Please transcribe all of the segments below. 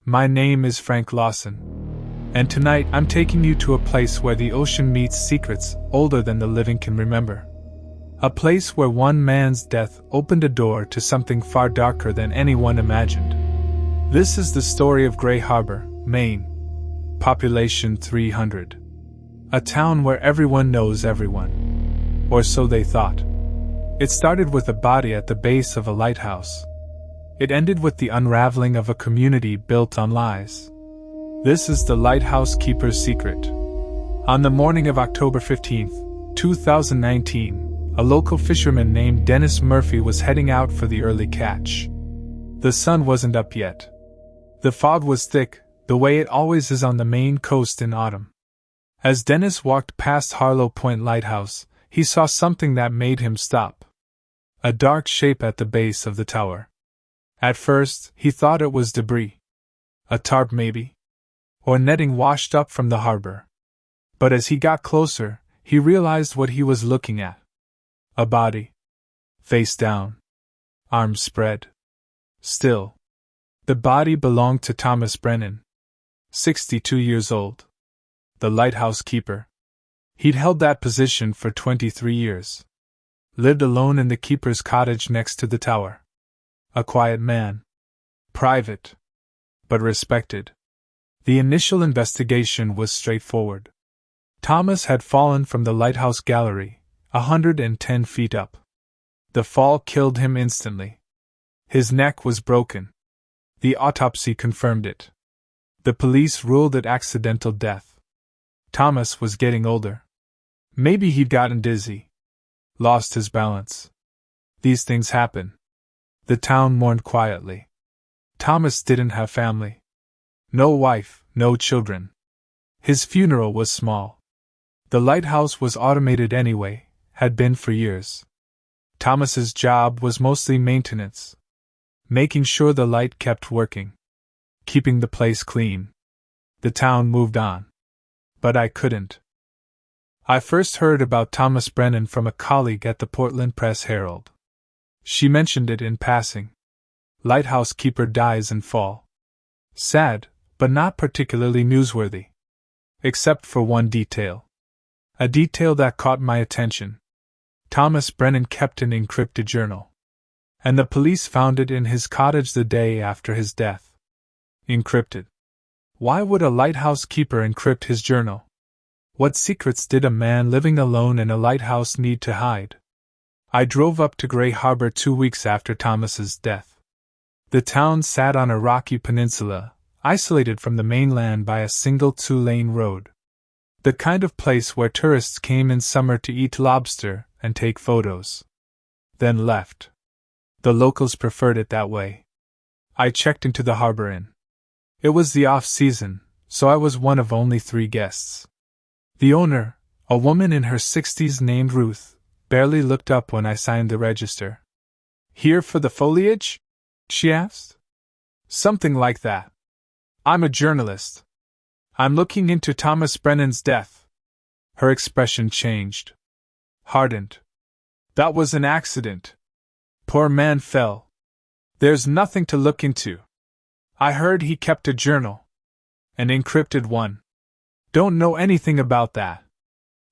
My name is Frank Lawson. And tonight I'm taking you to a place where the ocean meets secrets older than the living can remember. A place where one man's death opened a door to something far darker than anyone imagined. This is the story of Gray Harbor, Maine. Population 300. A town where everyone knows everyone. Or so they thought. It started with a body at the base of a lighthouse. It ended with the unraveling of a community built on lies. This is the lighthouse keeper's secret. On the morning of October 15, 2019, a local fisherman named Dennis Murphy was heading out for the early catch. The sun wasn't up yet. The fog was thick, the way it always is on the Maine coast in autumn. As Dennis walked past Harlow Point Lighthouse, he saw something that made him stop. A dark shape at the base of the tower. At first, he thought it was debris. A tarp maybe? Or netting washed up from the harbor. But as he got closer, he realized what he was looking at. A body. Face down. Arms spread. Still. The body belonged to Thomas Brennan. 62 years old. The lighthouse keeper. He'd held that position for 23 years. Lived alone in the keeper's cottage next to the tower. A quiet man. Private. But respected. The initial investigation was straightforward. Thomas had fallen from the lighthouse gallery, 110 feet up. The fall killed him instantly. His neck was broken. The autopsy confirmed it. The police ruled it accidental death. Thomas was getting older. Maybe he'd gotten dizzy. Lost his balance. These things happen. The town mourned quietly. Thomas didn't have family. No wife, no children. His funeral was small. The lighthouse was automated anyway, had been for years. Thomas's job was mostly maintenance. Making sure the light kept working. Keeping the place clean. The town moved on. But I couldn't. I first heard about Thomas Brennan from a colleague at the Portland Press-Herald. She mentioned it in passing. Lighthouse keeper dies in fall. Sad, but not particularly newsworthy. Except for one detail. A detail that caught my attention. Thomas Brennan kept an encrypted journal. And the police found it in his cottage the day after his death. Encrypted. Why would a lighthouse keeper encrypt his journal? What secrets did a man living alone in a lighthouse need to hide? I drove up to Gray Harbor 2 weeks after Thomas's death. The town sat on a rocky peninsula, isolated from the mainland by a single 2-lane road. The kind of place where tourists came in summer to eat lobster and take photos. Then left. The locals preferred it that way. I checked into the Harbor Inn. It was the off-season, so I was one of only 3 guests. The owner, a woman in her 60s named Ruth, barely looked up when I signed the register. "Here for the foliage?" she asked. "Something like that. I'm a journalist. I'm looking into Thomas Brennan's death." Her expression changed. Hardened. "That was an accident. Poor man fell. There's nothing to look into. I heard he kept a journal. An encrypted one. Don't know anything about that."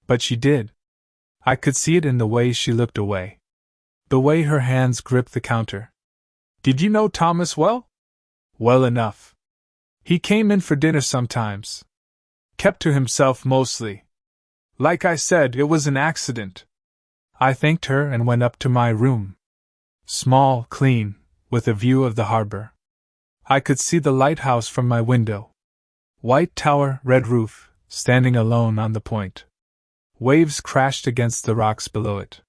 But she did. I could see it in the way she looked away. The way her hands gripped the counter. "Did you know Thomas well?" "Well enough. He came in for dinner sometimes. Kept to himself mostly. Like I said, it was an accident." I thanked her and went up to my room. Small, clean, with a view of the harbor. I could see the lighthouse from my window. White tower, red roof, standing alone on the point. Waves crashed against the rocks below it.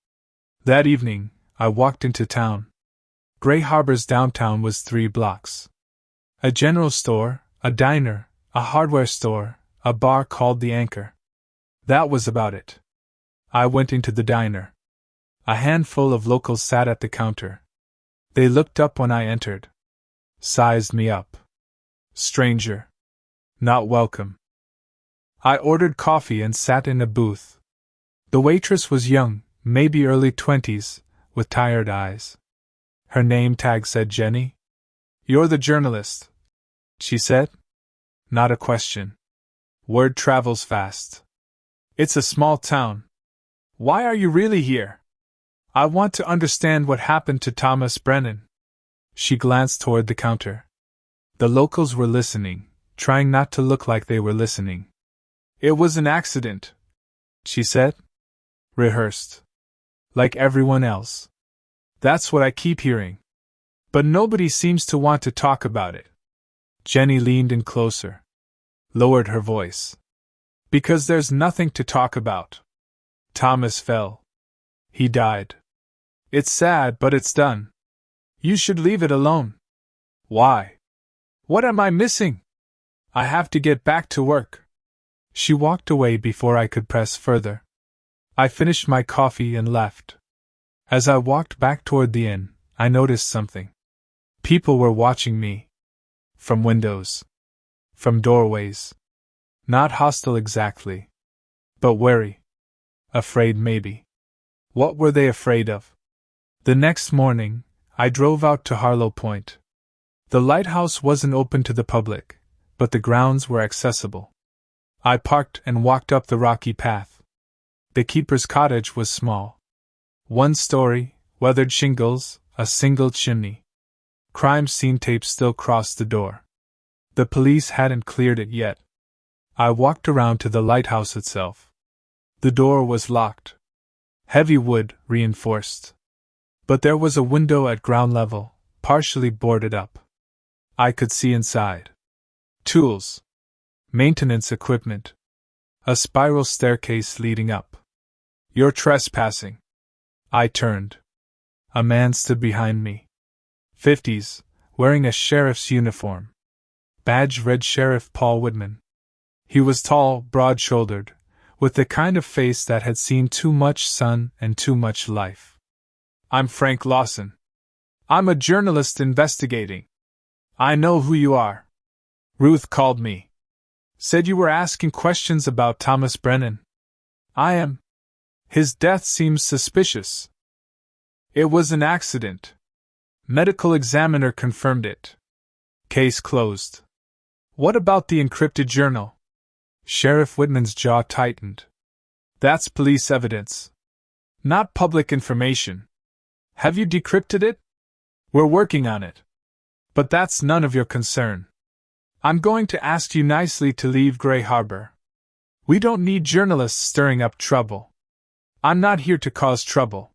That evening, I walked into town. Gray Harbor's downtown was 3 blocks. A general store, a diner, a hardware store, a bar called The Anchor. That was about it. I went into the diner. A handful of locals sat at the counter. They looked up when I entered. Sized me up. Stranger. Not welcome. I ordered coffee and sat in a booth. The waitress was young, maybe early 20s, with tired eyes. Her name tag said Jenny. "You're the journalist," she said. Not a question. Word travels fast. It's a small town. Why are you really here? I want to understand what happened to Thomas Brennan. She glanced toward the counter. The locals were listening, trying not to look like they were listening. It was an accident, she said. Rehearsed. Like everyone else. That's what I keep hearing. But nobody seems to want to talk about it. Jenny leaned in closer. Lowered her voice. Because there's nothing to talk about. Thomas fell. He died. It's sad, but it's done. You should leave it alone. Why? What am I missing? I have to get back to work. She walked away before I could press further. I finished my coffee and left. As I walked back toward the inn, I noticed something. People were watching me. From windows. From doorways. Not hostile exactly. But wary. Afraid maybe. What were they afraid of? The next morning, I drove out to Harlow Point. The lighthouse wasn't open to the public, but the grounds were accessible. I parked and walked up the rocky path. The keeper's cottage was small. 1 story, weathered shingles, a single chimney. Crime scene tape still crossed the door. The police hadn't cleared it yet. I walked around to the lighthouse itself. The door was locked. Heavy wood, reinforced. But there was a window at ground level, partially boarded up. I could see inside. Tools. Maintenance equipment. A spiral staircase leading up. You're trespassing. I turned. A man stood behind me. 50s, wearing a sheriff's uniform. Badge read Sheriff Paul Whitman. He was tall, broad-shouldered, with the kind of face that had seen too much sun and too much life. I'm Frank Lawson. I'm a journalist investigating. I know who you are. Ruth called me. Said you were asking questions about Thomas Brennan. I am. His death seems suspicious. It was an accident. Medical examiner confirmed it. Case closed. What about the encrypted journal? Sheriff Whitman's jaw tightened. That's police evidence. Not public information. Have you decrypted it? We're working on it. But that's none of your concern. I'm going to ask you nicely to leave Gray Harbor. We don't need journalists stirring up trouble. I'm not here to cause trouble.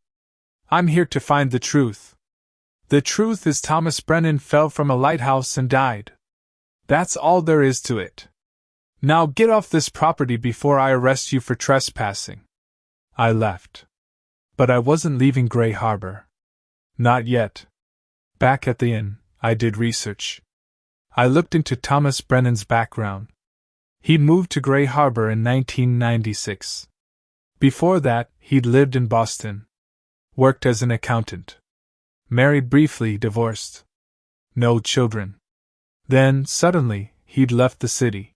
I'm here to find the truth. The truth is Thomas Brennan fell from a lighthouse and died. That's all there is to it. Now get off this property before I arrest you for trespassing. I left. But I wasn't leaving Gray Harbor. Not yet. Back at the inn, I did research. I looked into Thomas Brennan's background. He'd moved to Gray Harbor in 1996. Before that, he'd lived in Boston. Worked as an accountant. Married briefly, divorced. No children. Then, suddenly, he'd left the city.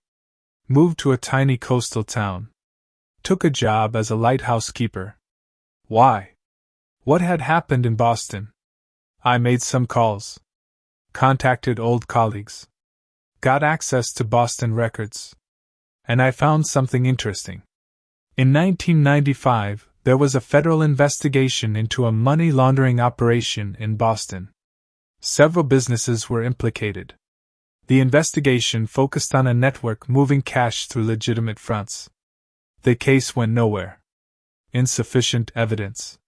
Moved to a tiny coastal town. Took a job as a lighthouse keeper. Why? What had happened in Boston? I made some calls. Contacted old colleagues. Got access to Boston records. And I found something interesting. In 1995, there was a federal investigation into a money laundering operation in Boston. Several businesses were implicated. The investigation focused on a network moving cash through legitimate fronts. The case went nowhere. Insufficient evidence.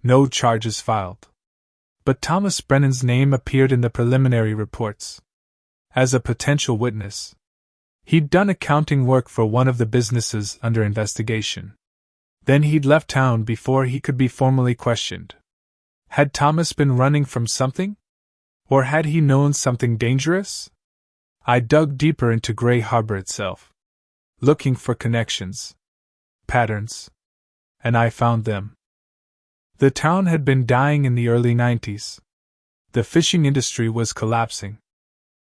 No charges filed. But Thomas Brennan's name appeared in the preliminary reports. As a potential witness. He'd done accounting work for one of the businesses under investigation. Then he'd left town before he could be formally questioned. Had Thomas been running from something? Or had he known something dangerous? I dug deeper into Gray Harbor itself. Looking for connections. Patterns. And I found them. The town had been dying in the early 90s. The fishing industry was collapsing.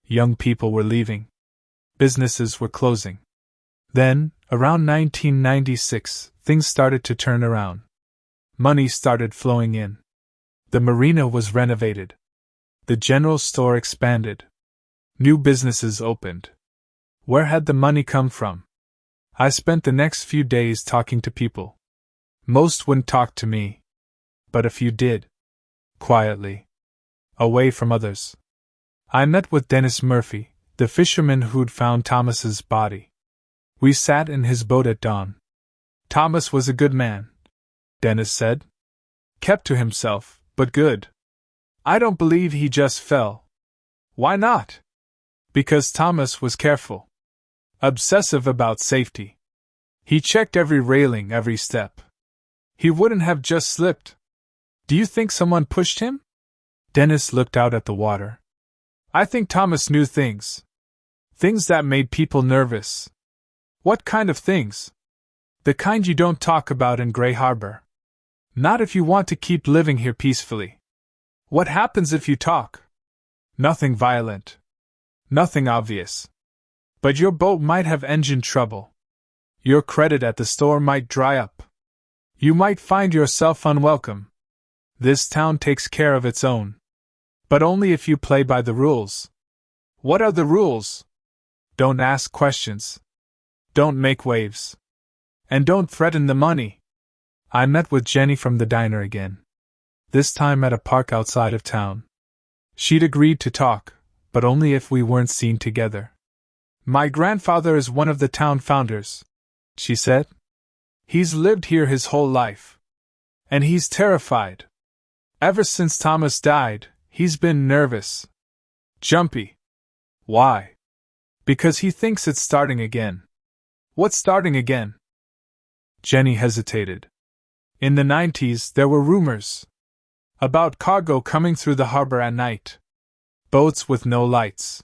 Young people were leaving. Businesses were closing. Then, around 1996, things started to turn around. Money started flowing in. The marina was renovated. The general store expanded. New businesses opened. Where had the money come from? I spent the next few days talking to people. Most wouldn't talk to me. But a few did. Quietly. Away from others. I met with Dennis Murphy, the fisherman who'd found Thomas's body. We sat in his boat at dawn. Thomas was a good man, Dennis said. Kept to himself, but good. I don't believe he just fell. Why not? Because Thomas was careful. Obsessive about safety. He checked every railing, every step. He wouldn't have just slipped. Do you think someone pushed him? Dennis looked out at the water. I think Thomas knew things. Things that made people nervous. What kind of things? The kind you don't talk about in Gray Harbor. Not if you want to keep living here peacefully. What happens if you talk? Nothing violent. Nothing obvious. But your boat might have engine trouble. Your credit at the store might dry up. You might find yourself unwelcome. This town takes care of its own. But only if you play by the rules. What are the rules? Don't ask questions. Don't make waves. And don't threaten the money. I met with Jenny from the diner again. This time at a park outside of town. She'd agreed to talk, but only if we weren't seen together. My grandfather is one of the town founders, she said. He's lived here his whole life. And he's terrified. Ever since Thomas died, he's been nervous. Jumpy. Why? Because he thinks it's starting again. What's starting again? Jenny hesitated. In the 90s, there were rumors about cargo coming through the harbor at night. Boats with no lights.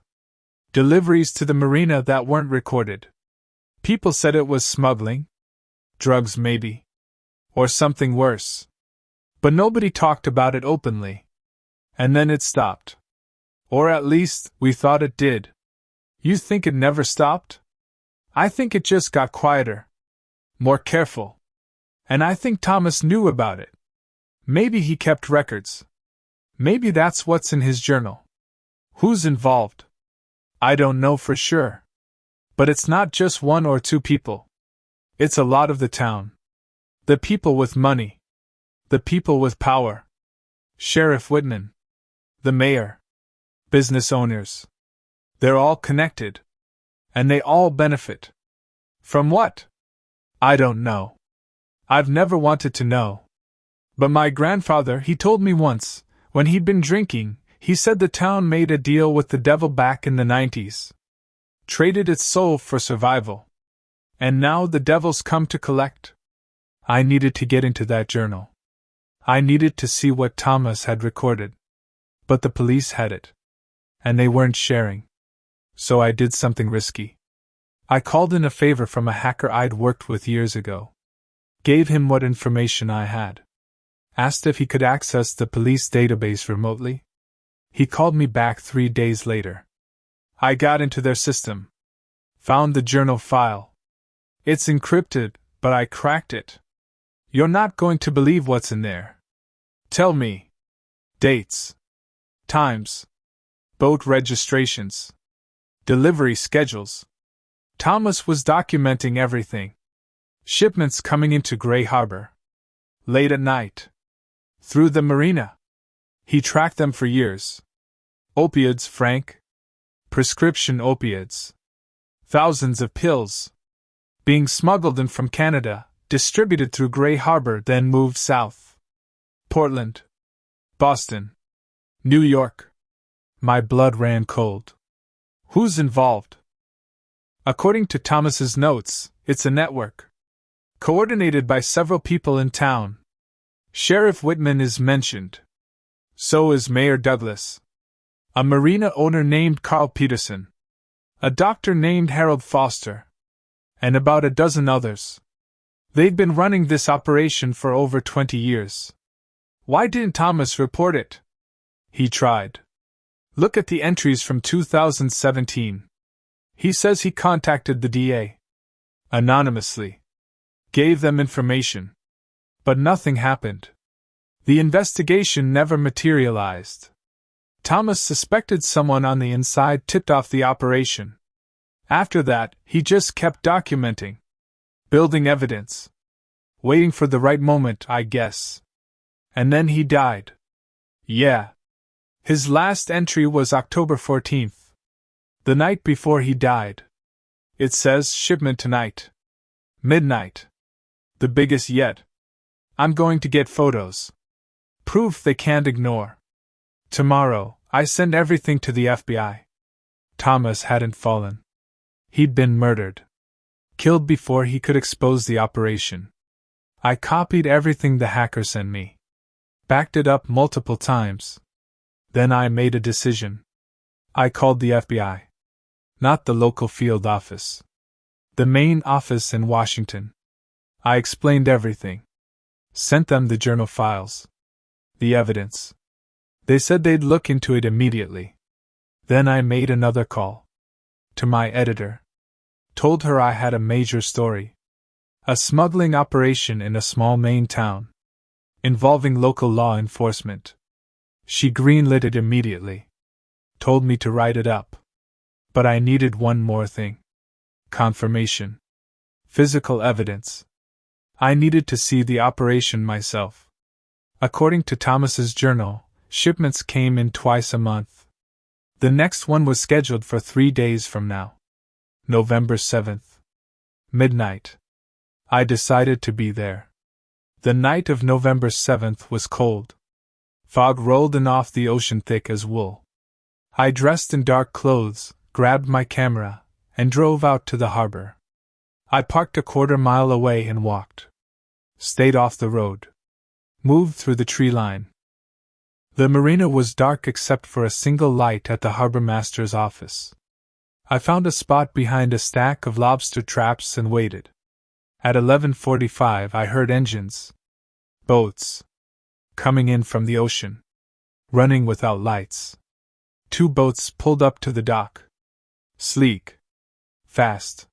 Deliveries to the marina that weren't recorded. People said it was smuggling. Drugs, maybe. Or something worse. But nobody talked about it openly. And then it stopped. Or at least, we thought it did. You think it never stopped? I think it just got quieter. More careful. And I think Thomas knew about it. Maybe he kept records. Maybe that's what's in his journal. Who's involved? I don't know for sure. But it's not just one or two people. It's a lot of the town. The people with money. The people with power. Sheriff Whitman. The mayor. Business owners. They're all connected. And they all benefit. From what? I don't know. I've never wanted to know. But my grandfather, he told me once, when he'd been drinking, he said the town made a deal with the devil back in the 90s. Traded its soul for survival. And now the devil's come to collect. I needed to get into that journal. I needed to see what Thomas had recorded. But the police had it. And they weren't sharing. So I did something risky. I called in a favor from a hacker I'd worked with years ago. Gave him what information I had. Asked if he could access the police database remotely. He called me back 3 days later. I got into their system. Found the journal file. It's encrypted, but I cracked it. You're not going to believe what's in there. Tell me. Dates. Times. Boat registrations. Delivery schedules. Thomas was documenting everything. Shipments coming into Gray Harbor. Late at night. Through the marina. He tracked them for years. Opioids, Frank. Prescription opioids. Thousands of pills. Being smuggled in from Canada, distributed through Gray Harbor, then moved south. Portland. Boston. New York. My blood ran cold. Who's involved? According to Thomas's notes, it's a network. Coordinated by several people in town. Sheriff Whitman is mentioned. So is Mayor Douglas. A marina owner named Carl Peterson. A doctor named Harold Foster. And about a dozen others. They'd been running this operation for over 20 years. Why didn't Thomas report it? He tried. Look at the entries from 2017. He says he contacted the DA. Anonymously. Gave them information. But nothing happened. The investigation never materialized. Thomas suspected someone on the inside tipped off the operation. After that, he just kept documenting, building evidence, waiting for the right moment, I guess. And then he died. Yeah. His last entry was October 14th. The night before he died. It says shipment tonight. Midnight. The biggest yet. I'm going to get photos. Proof they can't ignore. Tomorrow, I send everything to the FBI. Thomas hadn't fallen. He'd been murdered. Killed before he could expose the operation. I copied everything the hacker sent me. Backed it up multiple times. Then I made a decision. I called the FBI. Not the local field office. The main office in Washington. I explained everything. Sent them the journal files. The evidence. They said they'd look into it immediately. Then I made another call. To my editor. Told her I had a major story. A smuggling operation in a small Maine town. Involving local law enforcement. She greenlit it immediately. Told me to write it up. But I needed one more thing. Confirmation. Physical evidence. I needed to see the operation myself. According to Thomas's journal, shipments came in twice a month. The next one was scheduled for 3 days from now. November 7th. Midnight. I decided to be there. The night of November 7th was cold. Fog rolled in off the ocean thick as wool. I dressed in dark clothes, grabbed my camera, and drove out to the harbor. I parked a quarter-mile away and walked. Stayed off the road. Moved through the tree line. The marina was dark except for a single light at the harbor master's office. I found a spot behind a stack of lobster traps and waited. At 11:45 I heard engines. Boats. Coming in from the ocean. Running without lights. 2 boats pulled up to the dock. Sleek. Fast.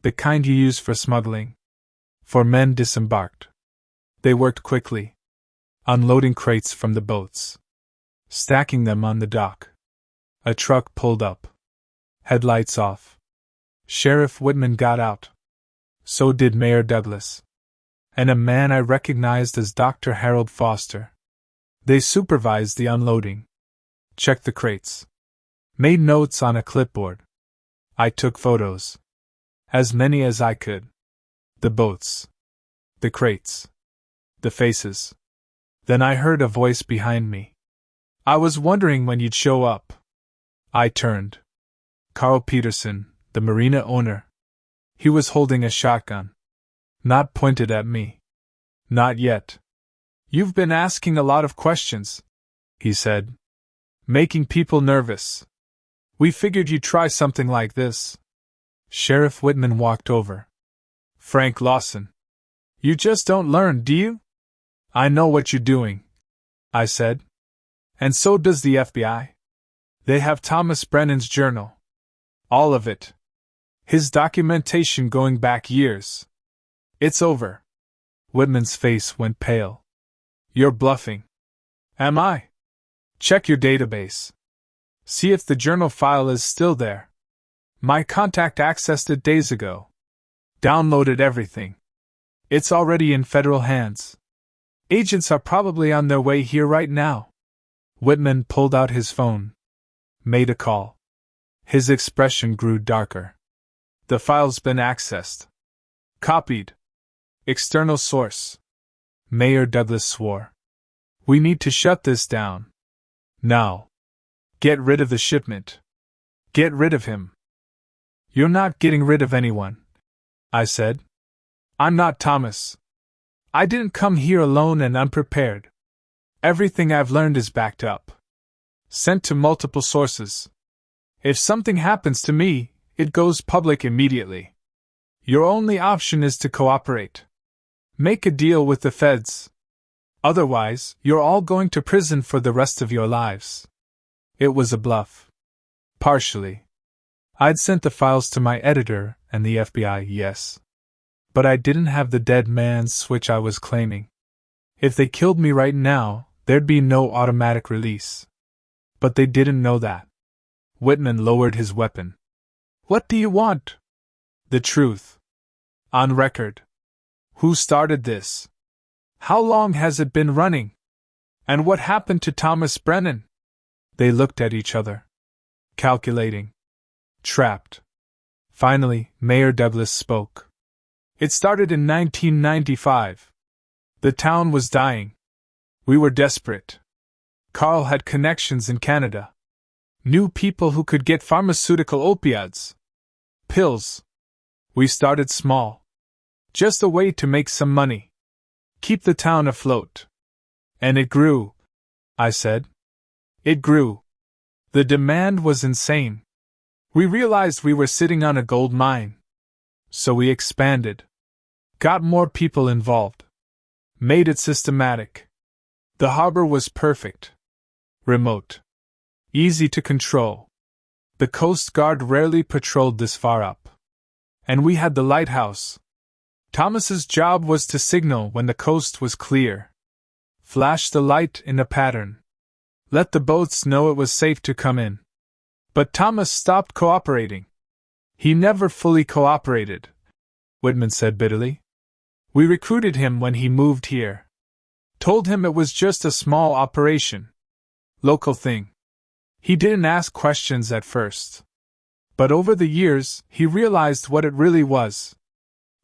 The kind you use for smuggling. 4 men disembarked. They worked quickly. Unloading crates from the boats. Stacking them on the dock. A truck pulled up. Headlights off. Sheriff Whitman got out. So did Mayor Douglas. And a man I recognized as Dr. Harold Foster. They supervised the unloading. Checked the crates. Made notes on a clipboard. I took photos. As many as I could. The boats. The crates. The faces. Then I heard a voice behind me. I was wondering when you'd show up. I turned. Carl Peterson, the marina owner. He was holding a shotgun. Not pointed at me. Not yet. You've been asking a lot of questions, he said. Making people nervous. We figured you'd try something like this. Sheriff Whitman walked over. Frank Lawson. You just don't learn, do you? I know what you're doing, I said. And so does the FBI. They have Thomas Brennan's journal. All of it. His documentation going back years. It's over. Whitman's face went pale. You're bluffing. Am I? Check your database. See if the journal file is still there. My contact accessed it days ago. Downloaded everything. It's already in federal hands. Agents are probably on their way here right now. Whitman pulled out his phone. Made a call. His expression grew darker. The file's been accessed. Copied. External source. Mayor Douglas swore. We need to shut this down. Now. Get rid of the shipment. Get rid of him. You're not getting rid of anyone, I said. I'm not Thomas. I didn't come here alone and unprepared. Everything I've learned is backed up. Sent to multiple sources. If something happens to me, it goes public immediately. Your only option is to cooperate. Make a deal with the feds. Otherwise, you're all going to prison for the rest of your lives. It was a bluff. Partially. I'd sent the files to my editor and the FBI, yes. But I didn't have the dead man's switch I was claiming. If they killed me right now, there'd be no automatic release. But they didn't know that. Whitman lowered his weapon. What do you want? The truth. On record. Who started this? How long has it been running? And what happened to Thomas Brennan? They looked at each other. Calculating. Trapped. Finally, Mayor Douglas spoke. It started in 1995. The town was dying. We were desperate. Carl had connections in Canada. Knew people who could get pharmaceutical opioids. Pills. We started small. Just a way to make some money. Keep the town afloat. And it grew, I said. It grew. The demand was insane. We realized we were sitting on a gold mine. So we expanded. Got more people involved. Made it systematic. The harbor was perfect. Remote. Easy to control. The Coast Guard rarely patrolled this far up. And we had the lighthouse. Thomas's job was to signal when the coast was clear. Flash the light in a pattern. Let the boats know it was safe to come in. But Thomas stopped cooperating. He never fully cooperated, Whitman said bitterly. We recruited him when he moved here. Told him it was just a small operation. Local thing. He didn't ask questions at first. But over the years, he realized what it really was.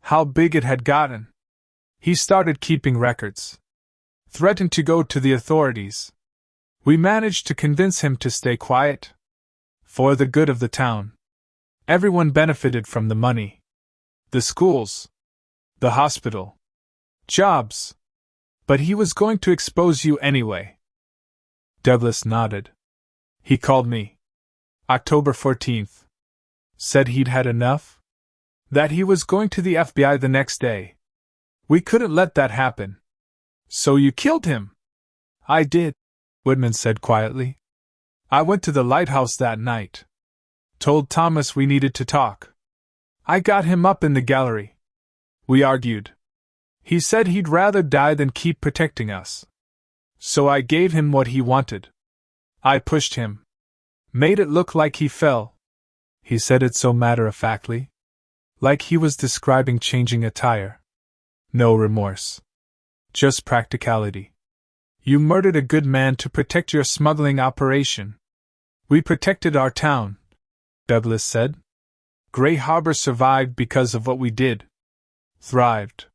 How big it had gotten. He started keeping records. Threatened to go to the authorities. We managed to convince him to stay quiet. For the good of the town. Everyone benefited from the money. The schools. The hospital. Jobs. But he was going to expose you anyway. Douglas nodded. He called me. October 14th. Said he'd had enough. That he was going to the FBI the next day. We couldn't let that happen. So you killed him? I did, Whitman said quietly. I went to the lighthouse that night. Told Thomas we needed to talk. I got him up in the gallery. We argued. He said he'd rather die than keep protecting us. So I gave him what he wanted. I pushed him. Made it look like he fell. He said it so matter-of-factly. Like he was describing changing a tire. No remorse. Just practicality. You murdered a good man to protect your smuggling operation. We protected our town, Douglas said. Gray Harbor survived because of what we did. Thrived.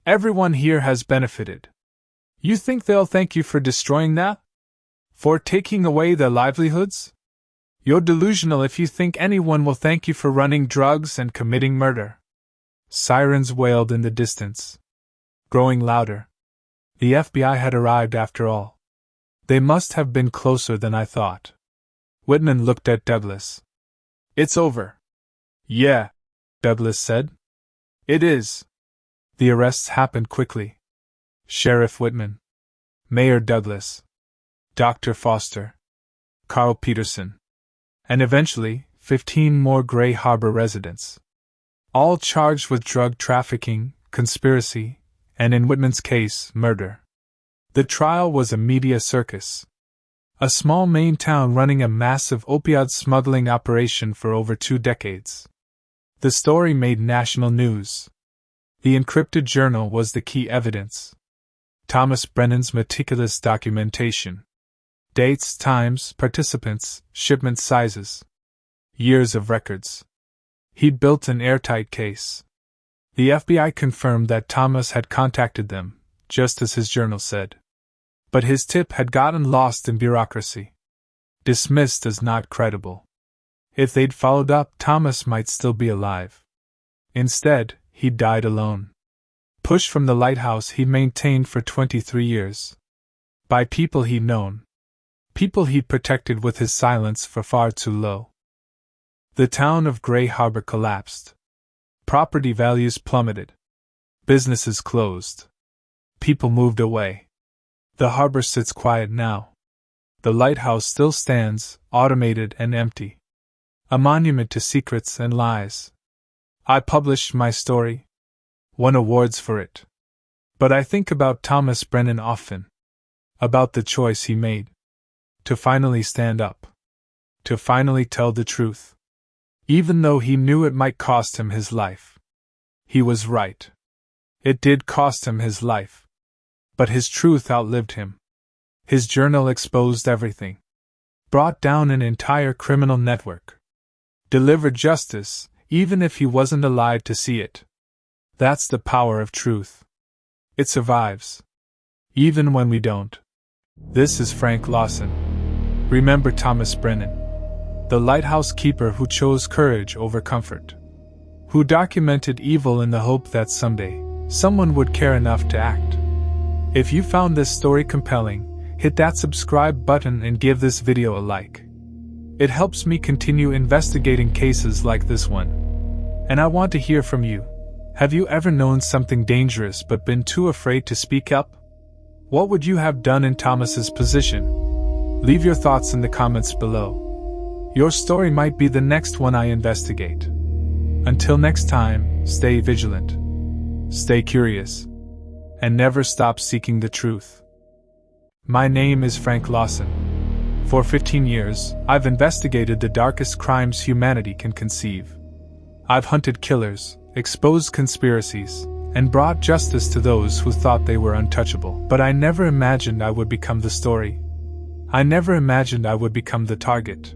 Everyone here has benefited. You think they'll thank you for destroying that? For taking away their livelihoods? You're delusional if you think anyone will thank you for running drugs and committing murder. Sirens wailed in the distance. Growing louder. The FBI had arrived after all. They must have been closer than I thought. Whitman looked at Douglas. It's over. Yeah, Douglas said. It is. The arrests happened quickly. Sheriff Whitman. Mayor Douglas. Dr. Foster. Carl Peterson. And eventually, 15 more Gray Harbor residents. All charged with drug trafficking, conspiracy, and in Whitman's case, murder. The trial was a media circus. A small Maine town running a massive opioid smuggling operation for over 2 decades. The story made national news. The encrypted journal was the key evidence. Thomas Brennan's meticulous documentation. Dates, times, participants, shipment sizes. Years of records. He'd built an airtight case. The FBI confirmed that Thomas had contacted them, just as his journal said. But his tip had gotten lost in bureaucracy. Dismissed as not credible. If they'd followed up, Thomas might still be alive. Instead, he died alone. Pushed from the lighthouse he'd maintained for 23 years. By people he'd known. People he'd protected with his silence for far too low. The town of Gray Harbor collapsed. Property values plummeted. Businesses closed. People moved away. The harbor sits quiet now. The lighthouse still stands, automated and empty. A monument to secrets and lies. I published my story. Won awards for it. But I think about Thomas Brennan often. About the choice he made. to finally stand up. To finally tell the truth. Even though he knew it might cost him his life. He was right. It did cost him his life. But his truth outlived him. His journal exposed everything. Brought down an entire criminal network. Delivered justice, even if he wasn't alive to see it. That's the power of truth. It survives. Even when we don't. This is Frank Lawson. Remember Thomas Brennan. The lighthouse keeper who chose courage over comfort. Who documented evil in the hope that someday, someone would care enough to act. If you found this story compelling, hit that subscribe button and give this video a like. It helps me continue investigating cases like this one. And I want to hear from you. Have you ever known something dangerous but been too afraid to speak up? What would you have done in Thomas's position? Leave your thoughts in the comments below. Your story might be the next one I investigate. Until next time, stay vigilant. Stay curious. And never stop seeking the truth. My name is Frank Lawson. For 15 years, I've investigated the darkest crimes humanity can conceive. I've hunted killers, exposed conspiracies, and brought justice to those who thought they were untouchable. But I never imagined I would become the story. I never imagined I would become the target.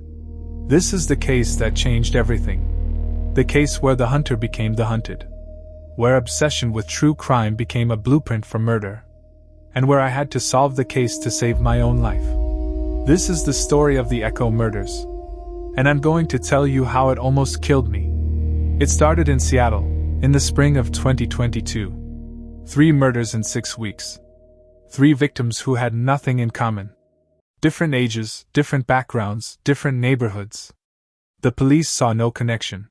This is the case that changed everything. The case where the hunter became the hunted. Where obsession with true crime became a blueprint for murder. And where I had to solve the case to save my own life. This is the story of the Echo murders. And I'm going to tell you how it almost killed me. It started in Seattle, in the spring of 2022. 3 murders in 6 weeks. 3 victims who had nothing in common. Different ages, different backgrounds, different neighborhoods. The police saw no connection.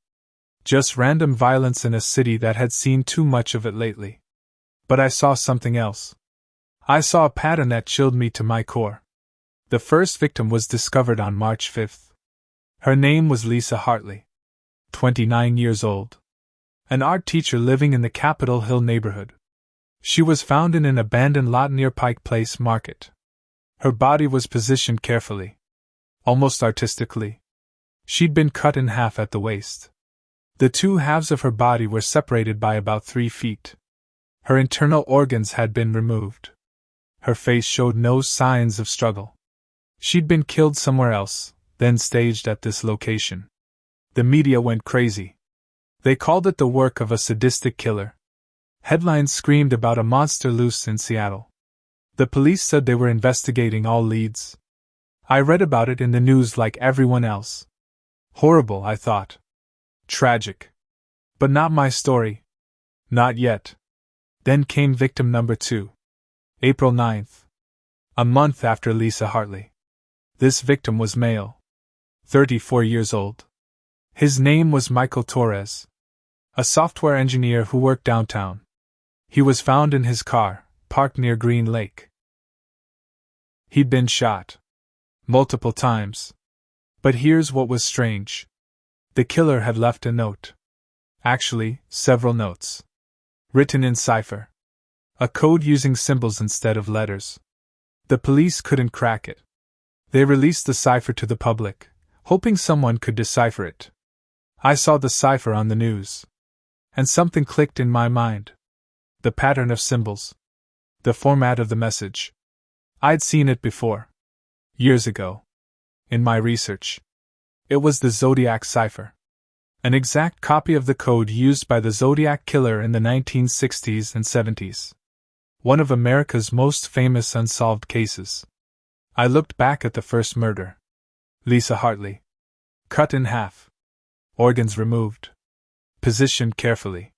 Just random violence in a city that had seen too much of it lately. But I saw something else. I saw a pattern that chilled me to my core. The first victim was discovered on March 5th. Her name was Lisa Hartley. 29 years old. An art teacher living in the Capitol Hill neighborhood. She was found in an abandoned lot near Pike Place Market. Her body was positioned carefully. Almost artistically. She'd been cut in half at the waist. The 2 halves of her body were separated by about 3 feet. Her internal organs had been removed. Her face showed no signs of struggle. She'd been killed somewhere else, then staged at this location. The media went crazy. They called it the work of a sadistic killer. Headlines screamed about a monster loose in Seattle. The police said they were investigating all leads. I read about it in the news like everyone else. Horrible, I thought. Tragic. But not my story. Not yet. Then came victim number 2. April 9th. A month after Lisa Hartley. This victim was male. 34 years old. His name was Michael Torres. A software engineer who worked downtown. He was found in his car, parked near Green Lake. He'd been shot. Multiple times. But here's what was strange. The killer had left a note. Actually, several notes. Written in cipher. A code using symbols instead of letters. The police couldn't crack it. They released the cipher to the public, hoping someone could decipher it. I saw the cipher on the news. And something clicked in my mind. The pattern of symbols. The format of the message. I'd seen it before. Years ago. In my research. It was the Zodiac cipher. An exact copy of the code used by the Zodiac killer in the 1960s and 70s. One of America's most famous unsolved cases. I looked back at the first murder. Lisa Hartley. Cut in half. Organs removed. Positioned carefully.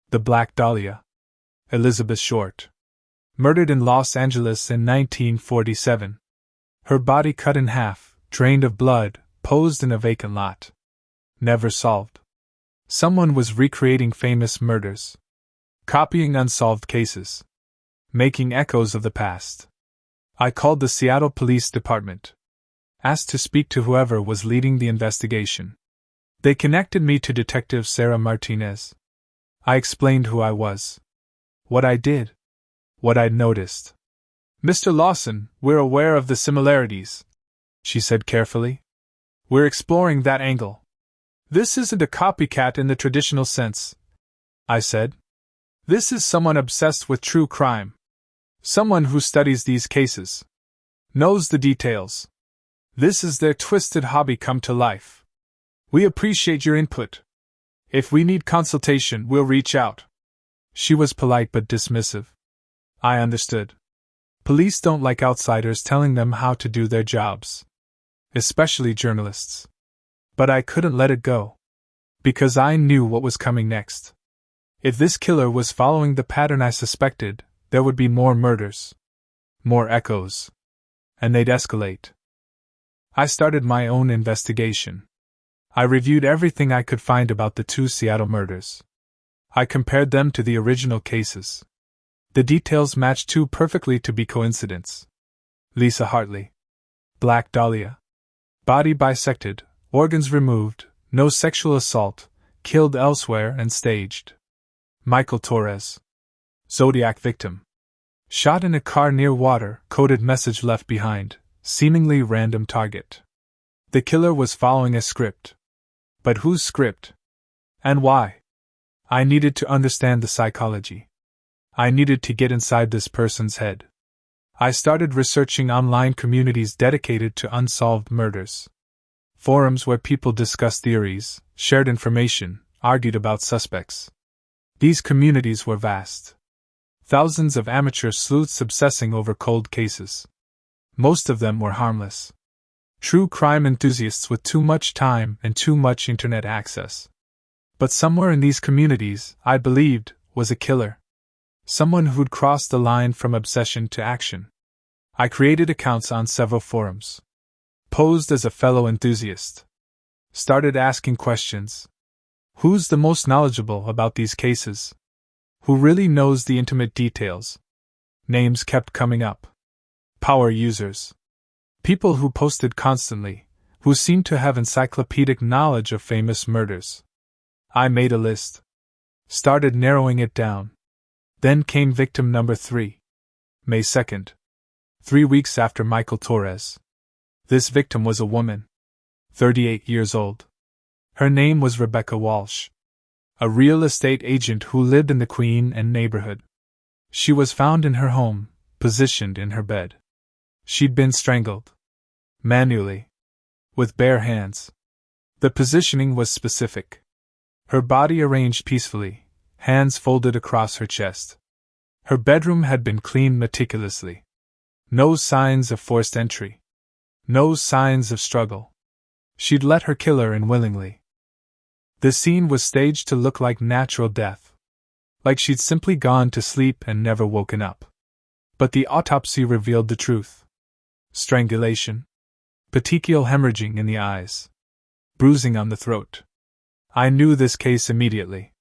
The Black Dahlia. Elizabeth Short. Murdered in Los Angeles in 1947. Her body cut in half, drained of blood, posed in a vacant lot. Never solved. Someone was recreating famous murders. Copying unsolved cases. Making echoes of the past. I called the Seattle Police Department. Asked to speak to whoever was leading the investigation. They connected me to Detective Sarah Martinez. I explained who I was. What I did. What I'd noticed. Mr. Lawson, we're aware of the similarities. she said carefully. We're exploring that angle. This isn't a copycat in the traditional sense, I said. This is someone obsessed with true crime. Someone who studies these cases. Knows the details. This is their twisted hobby come to life. We appreciate your input. If we need consultation, we'll reach out. She was polite but dismissive. I understood. Police don't like outsiders telling them how to do their jobs. Especially journalists. But I couldn't let it go. Because I knew what was coming next. If this killer was following the pattern I suspected, there would be more murders. More echoes. And they'd escalate. I started my own investigation. I reviewed everything I could find about the 2 Seattle murders. I compared them to the original cases. The details matched too perfectly to be coincidence. Lisa Hartley. Black Dahlia. Body bisected, organs removed, no sexual assault, killed elsewhere and staged. Michael Torres. Zodiac victim. Shot in a car near water, coded message left behind, seemingly random target. The killer was following a script. But whose script? And why? I needed to understand the psychology. I needed to get inside this person's head. I started researching online communities dedicated to unsolved murders. Forums where people discussed theories, shared information, argued about suspects. These communities were vast. Thousands of amateur sleuths obsessing over cold cases. Most of them were harmless. True crime enthusiasts with too much time and too much internet access. But somewhere in these communities, I believed, was a killer. Someone who'd crossed the line from obsession to action. I created accounts on several forums. Posed as a fellow enthusiast. Started asking questions. Who's the most knowledgeable about these cases? Who really knows the intimate details? Names kept coming up. Power users. People who posted constantly, who seemed to have encyclopedic knowledge of famous murders. I made a list. Started narrowing it down. Then came victim number 3. May 2nd. 3 weeks after Michael Torres. This victim was a woman. 38 years old. Her name was Rebecca Walsh. A real estate agent who lived in the Queen Anne neighborhood. She was found in her home, positioned in her bed. She'd been strangled. Manually. With bare hands. The positioning was specific. Her body arranged peacefully, hands folded across her chest. Her bedroom had been cleaned meticulously. No signs of forced entry. No signs of struggle. She'd let her killer in willingly. The scene was staged to look like natural death. Like she'd simply gone to sleep and never woken up. But the autopsy revealed the truth. Strangulation. Petechial hemorrhaging in the eyes. Bruising on the throat. I knew this case immediately.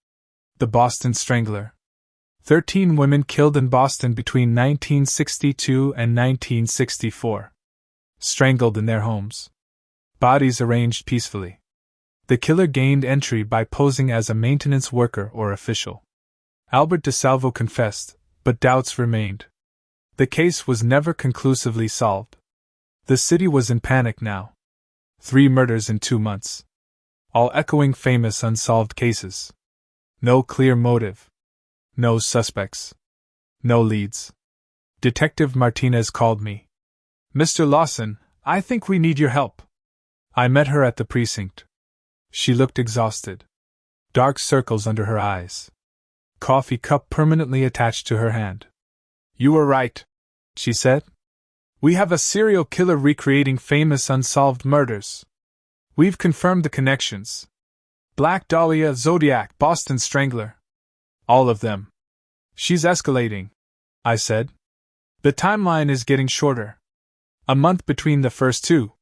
The Boston Strangler. 13 women killed in Boston between 1962 and 1964. Strangled in their homes. Bodies arranged peacefully. The killer gained entry by posing as a maintenance worker or official. Albert DeSalvo confessed, but doubts remained. The case was never conclusively solved. The city was in panic now. 3 murders in 2 months. All echoing famous unsolved cases. No clear motive. No suspects. No leads. Detective Martinez called me. Mr. Lawson, I think we need your help. I met her at the precinct. She looked exhausted. Dark circles under her eyes. Coffee cup permanently attached to her hand. You were right, she said. We have a serial killer recreating famous unsolved murders. We've confirmed the connections. Black Dahlia, Zodiac, Boston Strangler. All of them. She's escalating, I said. The timeline is getting shorter. A month between the first 2.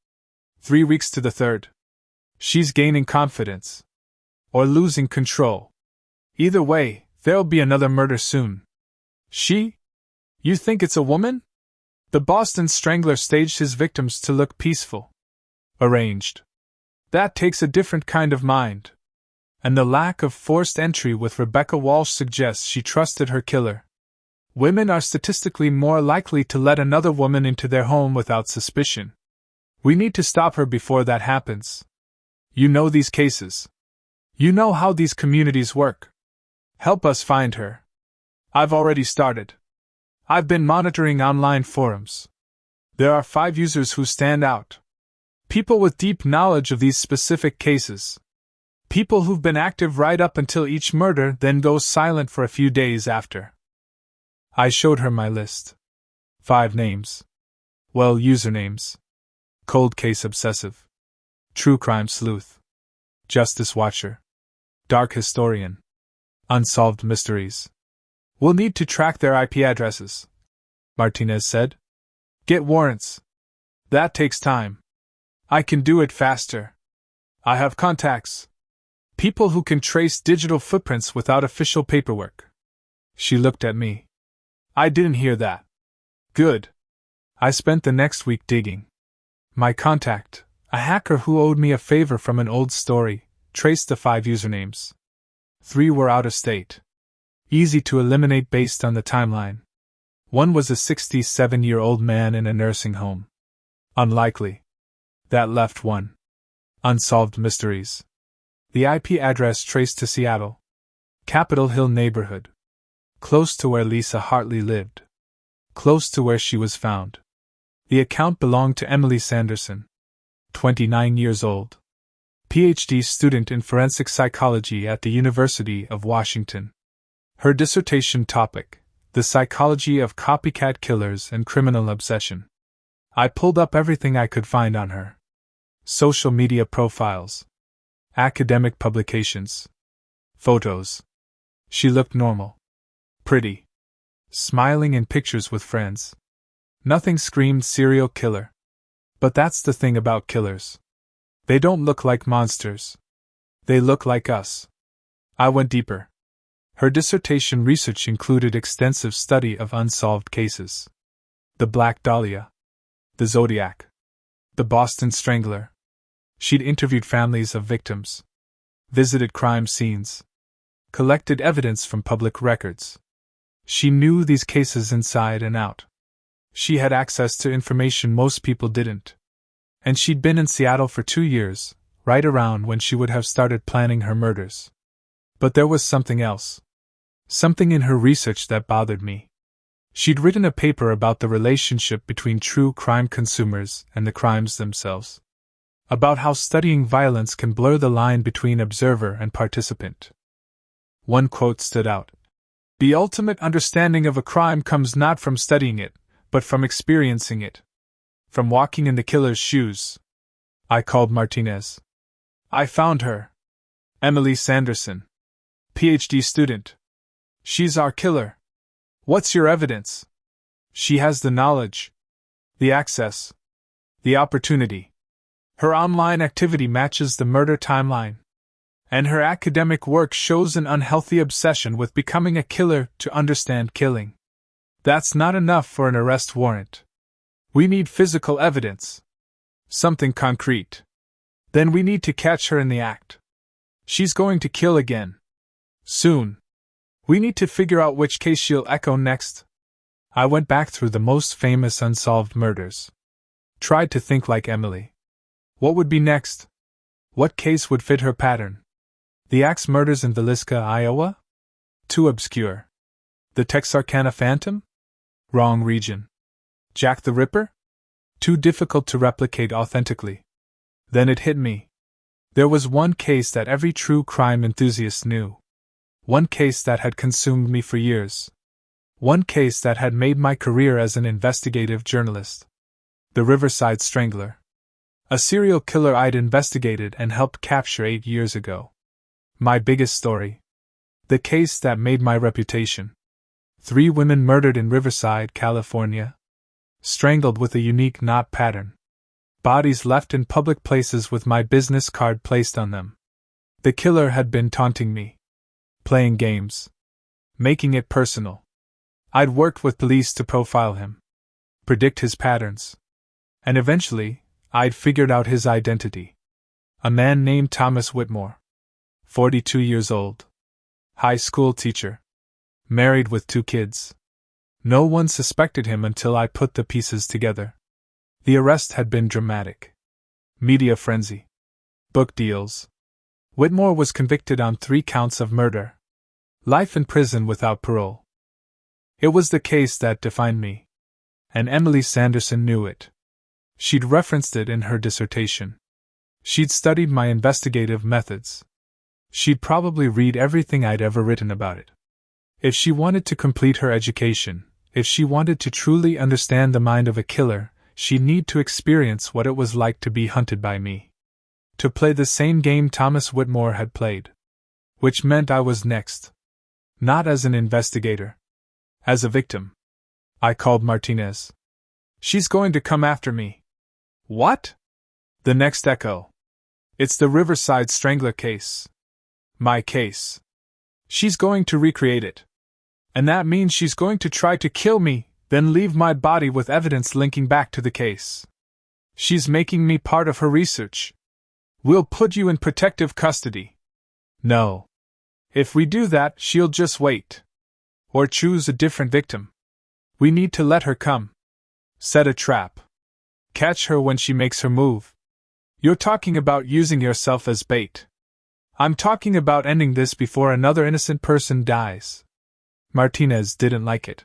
3 weeks to the third. She's gaining confidence. Or losing control. Either way, there'll be another murder soon. She? You think it's a woman? The Boston Strangler staged his victims to look peaceful. Arranged. That takes a different kind of mind. And the lack of forced entry with Rebecca Walsh suggests she trusted her killer. Women are statistically more likely to let another woman into their home without suspicion. We need to stop her before that happens. You know these cases. You know how these communities work. Help us find her. I've already started. I've been monitoring online forums. There are 5 users who stand out. People with deep knowledge of these specific cases. People who've been active right up until each murder, then goes silent for a few days after. I showed her my list. 5 names. Well, usernames. Cold case obsessive. True crime sleuth. Justice watcher. Dark historian. Unsolved mysteries. We'll need to track their IP addresses, Martinez said. Get warrants. That takes time. I can do it faster. I have contacts. People who can trace digital footprints without official paperwork. She looked at me. I didn't hear that. Good. I spent the next week digging. My contact, a hacker who owed me a favor from an old story, traced the 5 usernames. 3 were out of state. Easy to eliminate based on the timeline. One was a 67-year-old man in a nursing home. Unlikely. That left 1. Unsolved mysteries. The IP address traced to Seattle. Capitol Hill neighborhood. Close to where Lisa Hartley lived. Close to where she was found. The account belonged to Emily Sanderson. 29 years old. PhD student in forensic psychology at the University of Washington. Her dissertation topic: the psychology of copycat killers and criminal obsession. I pulled up everything I could find on her. Social media profiles. Academic publications. Photos. She looked normal. Pretty. Smiling in pictures with friends. Nothing screamed serial killer. But that's the thing about killers. They don't look like monsters. They look like us. I went deeper. Her dissertation research included extensive study of unsolved cases. The Black Dahlia. The Zodiac. The Boston Strangler. She'd interviewed families of victims. Visited crime scenes. Collected evidence from public records. She knew these cases inside and out. She had access to information most people didn't. And she'd been in Seattle for 2 years, right around when she would have started planning her murders. But there was something else. Something in her research that bothered me. She'd written a paper about the relationship between true crime consumers and the crimes themselves. About how studying violence can blur the line between observer and participant. One quote stood out. The ultimate understanding of a crime comes not from studying it, but from experiencing it. From walking in the killer's shoes. I called Martinez. I found her. Emily Sanderson. PhD student. She's our killer. What's your evidence? She has the knowledge. The access. The opportunity. Her online activity matches the murder timeline. And her academic work shows an unhealthy obsession with becoming a killer to understand killing. That's not enough for an arrest warrant. We need physical evidence. Something concrete. Then we need to catch her in the act. She's going to kill again. Soon. We need to figure out which case she'll echo next. I went back through the most famous unsolved murders. Tried to think like Emily. What would be next? What case would fit her pattern? The axe murders in Villisca, Iowa? Too obscure. The Texarkana Phantom? Wrong region. Jack the Ripper? Too difficult to replicate authentically. Then it hit me. There was one case that every true crime enthusiast knew. One case that had consumed me for years. One case that had made my career as an investigative journalist. The Riverside Strangler. A serial killer I'd investigated and helped capture 8 years ago. My biggest story. The case that made my reputation. 3 women murdered in Riverside, California. Strangled with a unique knot pattern. Bodies left in public places with my business card placed on them. The killer had been taunting me. Playing games. Making it personal. I'd worked with police to profile him. Predict his patterns. And eventually, I'd figured out his identity. A man named Thomas Whitmore. 42 years old. High school teacher. Married with 2 kids. No one suspected him until I put the pieces together. The arrest had been dramatic. Media frenzy. Book deals. Whitmore was convicted on 3 counts of murder. Life in prison without parole. It was the case that defined me. And Emily Sanderson knew it. She'd referenced it in her dissertation. She'd studied my investigative methods. She'd probably read everything I'd ever written about it. If she wanted to complete her education, if she wanted to truly understand the mind of a killer, she'd need to experience what it was like to be hunted by me. To play the same game Thomas Whitmore had played. Which meant I was next. Not as an investigator. As a victim. I called Martinez. She's going to come after me. What? The next echo. It's the Riverside Strangler case. My case. She's going to recreate it. And that means she's going to try to kill me, then leave my body with evidence linking back to the case. She's making me part of her research. We'll put you in protective custody. No. If we do that, she'll just wait. Or choose a different victim. We need to let her come. Set a trap. Catch her when she makes her move. You're talking about using yourself as bait. I'm talking about ending this before another innocent person dies. Martinez didn't like it.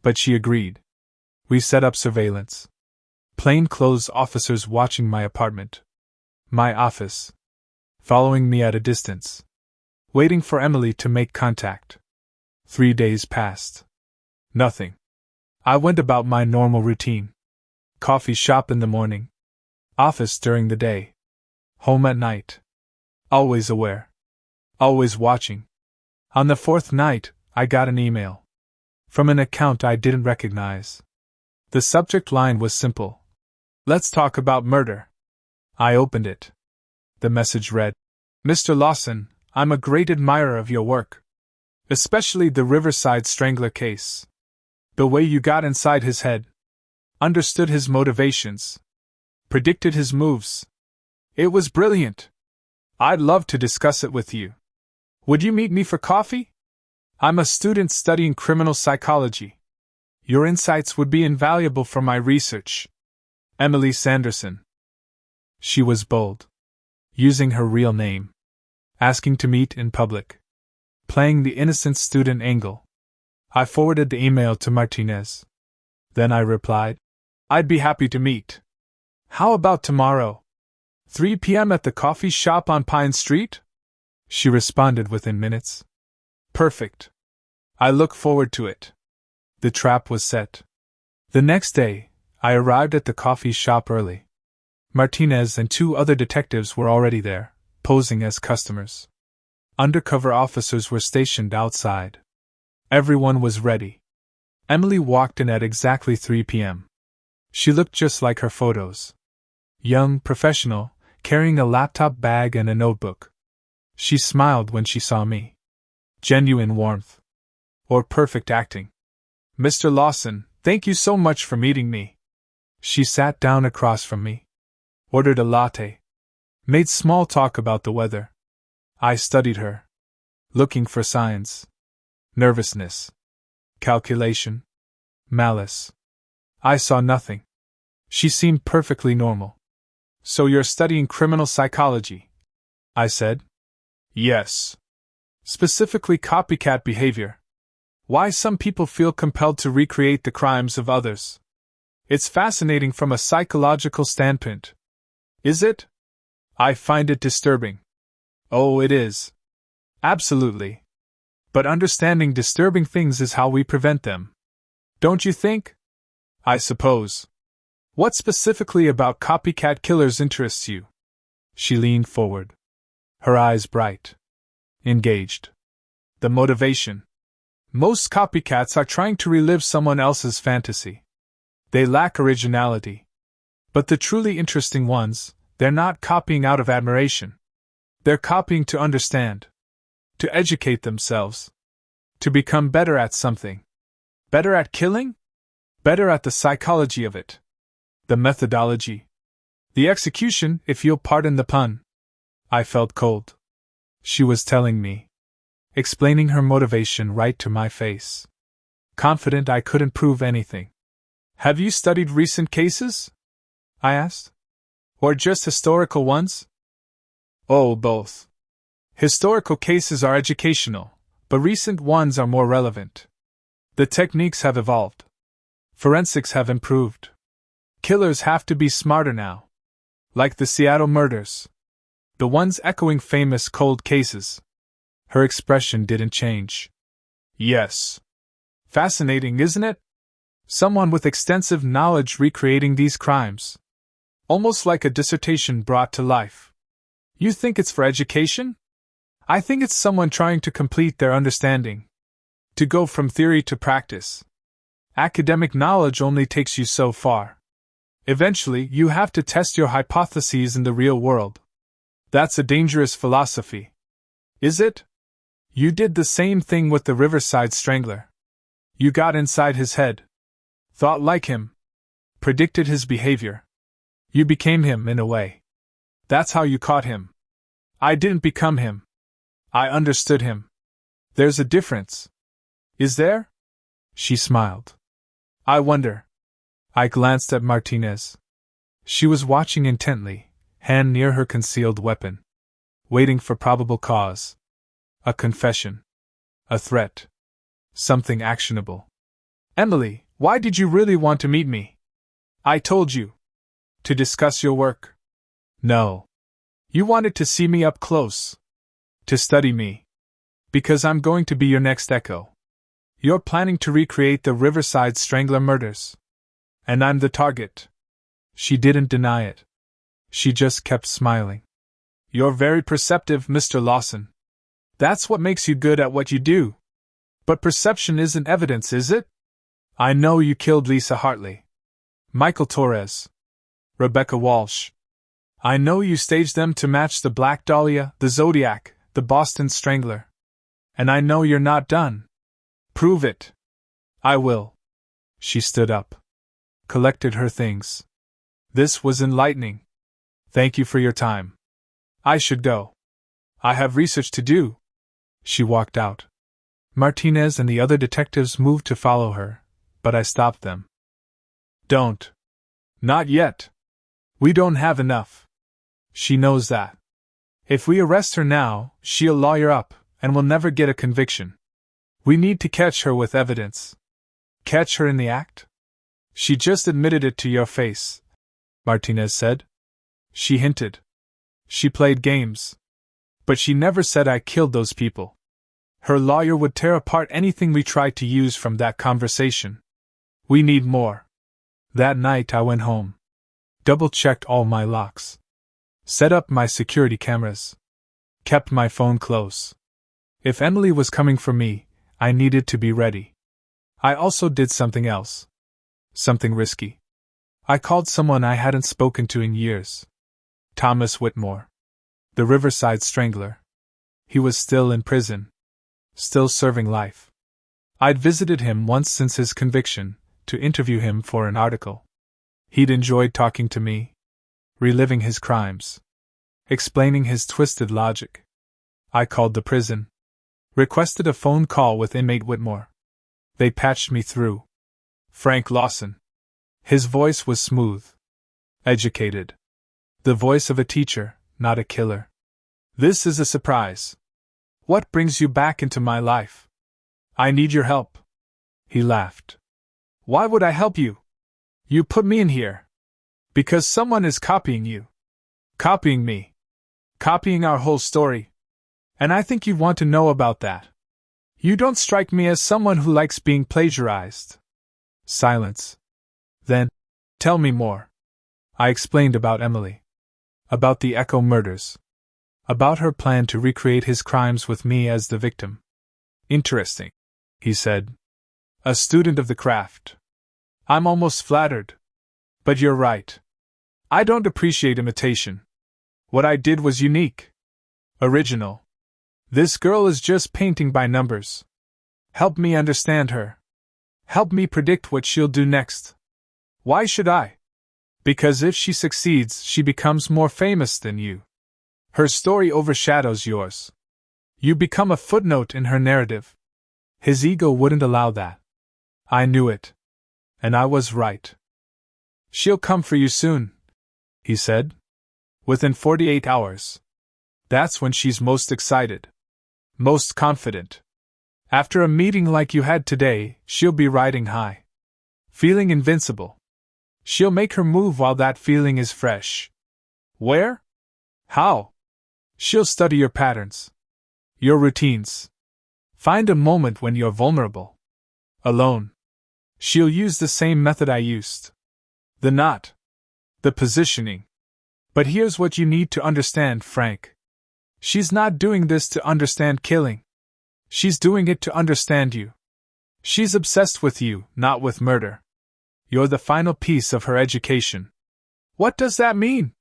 But she agreed. We set up surveillance. Plainclothes officers watching my apartment. My office. Following me at a distance. Waiting for Emily to make contact. 3 days passed. Nothing. I went about my normal routine. Coffee shop in the morning. Office during the day. Home at night. Always aware. Always watching. On the 4th night, I got an email. From an account I didn't recognize. The subject line was simple. Let's talk about murder. I opened it. The message read, Mr. Lawson, I'm a great admirer of your work. Especially the Riverside Strangler case. The way you got inside his head. Understood his motivations. Predicted his moves. It was brilliant. I'd love to discuss it with you. Would you meet me for coffee? I'm a student studying criminal psychology. Your insights would be invaluable for my research. Emily Sanderson. She was bold. Using her real name. Asking to meet in public. Playing the innocent student angle. I forwarded the email to Martinez. Then I replied, I'd be happy to meet. How about tomorrow? 3 p.m. at the coffee shop on Pine Street? She responded within minutes. Perfect. I look forward to it. The trap was set. The next day, I arrived at the coffee shop early. Martinez and 2 other detectives were already there, posing as customers. Undercover officers were stationed outside. Everyone was ready. Emily walked in at exactly 3 p.m. She looked just like her photos. Young, professional, carrying a laptop bag and a notebook. She smiled when she saw me. Genuine warmth. Or perfect acting. Mr. Lawson, thank you so much for meeting me. She sat down across from me. Ordered a latte. Made small talk about the weather. I studied her. Looking for signs. Nervousness. Calculation. Malice. I saw nothing. She seemed perfectly normal. So you're studying criminal psychology? I said. Yes. Specifically copycat behavior. Why some people feel compelled to recreate the crimes of others. It's fascinating from a psychological standpoint. Is it? I find it disturbing. Oh, it is. Absolutely. But understanding disturbing things is how we prevent them. Don't you think? I suppose. What specifically about copycat killers interests you? She leaned forward. Her eyes bright. Engaged. The motivation. Most copycats are trying to relive someone else's fantasy. They lack originality. But the truly interesting ones, they're not copying out of admiration. They're copying to understand. To educate themselves. To become better at something. Better at killing? Better at the psychology of it. The methodology. The execution, if you'll pardon the pun. I felt cold. She was telling me. Explaining her motivation right to my face. Confident I couldn't prove anything. Have you studied recent cases? I asked. Or just historical ones? Oh, both. Historical cases are educational, but recent ones are more relevant. The techniques have evolved. Forensics have improved. Killers have to be smarter now. Like the Seattle murders. The ones echoing famous cold cases. Her expression didn't change. Yes. Fascinating, isn't it? Someone with extensive knowledge recreating these crimes. Almost like a dissertation brought to life. You think it's for education? I think it's someone trying to complete their understanding. To go from theory to practice. Academic knowledge only takes you so far. Eventually, you have to test your hypotheses in the real world. That's a dangerous philosophy. Is it? You did the same thing with the Riverside Strangler. You got inside his head. Thought like him. Predicted his behavior. You became him in a way. That's how you caught him. I didn't become him. I understood him. There's a difference. Is there? She smiled. I wonder. I glanced at Martinez. She was watching intently, hand near her concealed weapon. Waiting for probable cause. A confession. A threat. Something actionable. Emily, why did you really want to meet me? I told you. To discuss your work. No. You wanted to see me up close. To study me. Because I'm going to be your next echo. You're planning to recreate the Riverside Strangler murders. And I'm the target. She didn't deny it. She just kept smiling. You're very perceptive, Mr. Lawson. That's what makes you good at what you do. But perception isn't evidence, is it? I know you killed Lisa Hartley. Michael Torres. Rebecca Walsh. I know you staged them to match the Black Dahlia, the Zodiac, the Boston Strangler. And I know you're not done. Prove it. I will. She stood up. Collected her things. This was enlightening. Thank you for your time. I should go. I have research to do. She walked out. Martinez and the other detectives moved to follow her, but I stopped them. Don't. Not yet. We don't have enough. She knows that. If we arrest her now, she'll lawyer up, and we'll never get a conviction. We need to catch her with evidence. Catch her in the act? She just admitted it to your face, Martinez said. She hinted. She played games. But she never said I killed those people. Her lawyer would tear apart anything we tried to use from that conversation. We need more. That night I went home. Double-checked all my locks. Set up my security cameras. Kept my phone close. If Emily was coming for me, I needed to be ready. I also did something else. Something risky. I called someone I hadn't spoken to in years. Thomas Whitmore. The Riverside Strangler. He was still in prison. Still serving life. I'd visited him once since his conviction, to interview him for an article. He'd enjoyed talking to me. Reliving his crimes. Explaining his twisted logic. I called the prison. Requested a phone call with inmate Whitmore. They patched me through. Frank Lawson. His voice was smooth. Educated. The voice of a teacher, not a killer. This is a surprise. What brings you back into my life? I need your help. He laughed. Why would I help you? You put me in here. Because someone is copying you. Copying me. Copying our whole story. And I think you want to know about that. You don't strike me as someone who likes being plagiarized. Silence. Then, tell me more. I explained about Emily. About the Echo murders. About her plan to recreate his crimes with me as the victim. Interesting, he said. A student of the craft. I'm almost flattered. But you're right. I don't appreciate imitation. What I did was unique. Original. This girl is just painting by numbers. Help me understand her. Help me predict what she'll do next. Why should I? Because if she succeeds, she becomes more famous than you. Her story overshadows yours. You become a footnote in her narrative. His ego wouldn't allow that. I knew it. And I was right. She'll come for you soon, he said. Within 48 hours. That's when she's most excited. Most confident. After a meeting like you had today, she'll be riding high. Feeling invincible. She'll make her move while that feeling is fresh. Where? How? She'll study your patterns. Your routines. Find a moment when you're vulnerable. Alone. She'll use the same method I used. The knot. The positioning. But here's what you need to understand, Frank. She's not doing this to understand killing. She's doing it to understand you. She's obsessed with you, not with murder. You're the final piece of her education. What does that mean?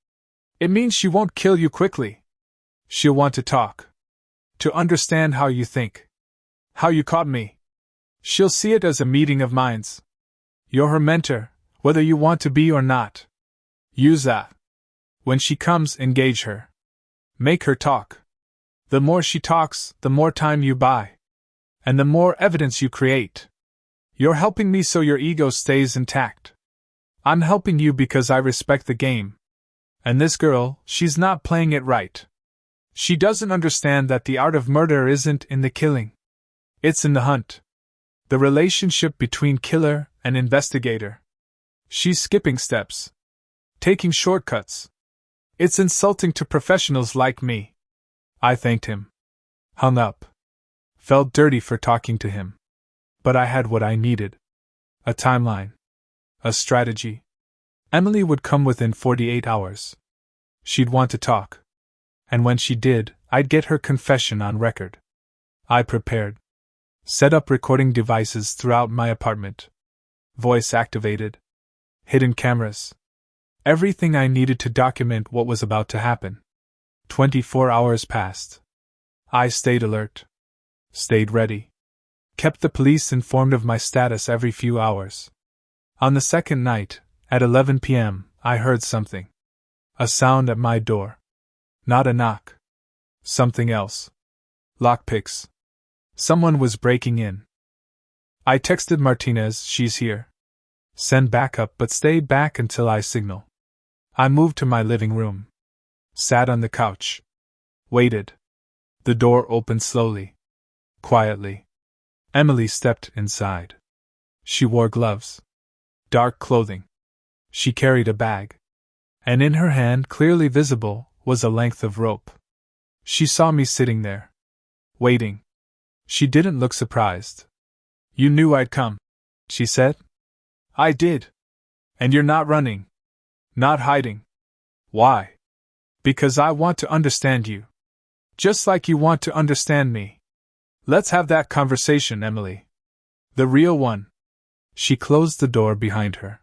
It means she won't kill you quickly. She'll want to talk. To understand how you think. How you caught me. She'll see it as a meeting of minds. You're her mentor, whether you want to be or not. Use that. When she comes, engage her. Make her talk. The more she talks, the more time you buy. And the more evidence you create. You're helping me so your ego stays intact. I'm helping you because I respect the game. And this girl, she's not playing it right. She doesn't understand that the art of murder isn't in the killing. It's in the hunt. The relationship between killer and investigator. She's skipping steps. Taking shortcuts. It's insulting to professionals like me. I thanked him. Hung up. Felt dirty for talking to him. But I had what I needed. A timeline. A strategy. Emily would come within 48 hours. She'd want to talk. And when she did, I'd get her confession on record. I prepared. Set up recording devices throughout my apartment. Voice activated. Hidden cameras. Everything I needed to document what was about to happen. 24 hours passed. I stayed alert. Stayed ready. Kept the police informed of my status every few hours. On the second night, at 11 p.m., I heard something. A sound at my door. Not a knock. Something else. Lockpicks. Someone was breaking in. I texted Martinez, she's here. Send backup, but stay back until I signal. I moved to my living room. Sat on the couch. Waited. The door opened slowly. Quietly. Emily stepped inside. She wore gloves. Dark clothing. She carried a bag. And in her hand, clearly visible, was a length of rope. She saw me sitting there. Waiting. She didn't look surprised. You knew I'd come, she said. I did. And you're not running. Not hiding. Why? Because I want to understand you. Just like you want to understand me. Let's have that conversation, Emily. The real one. She closed the door behind her.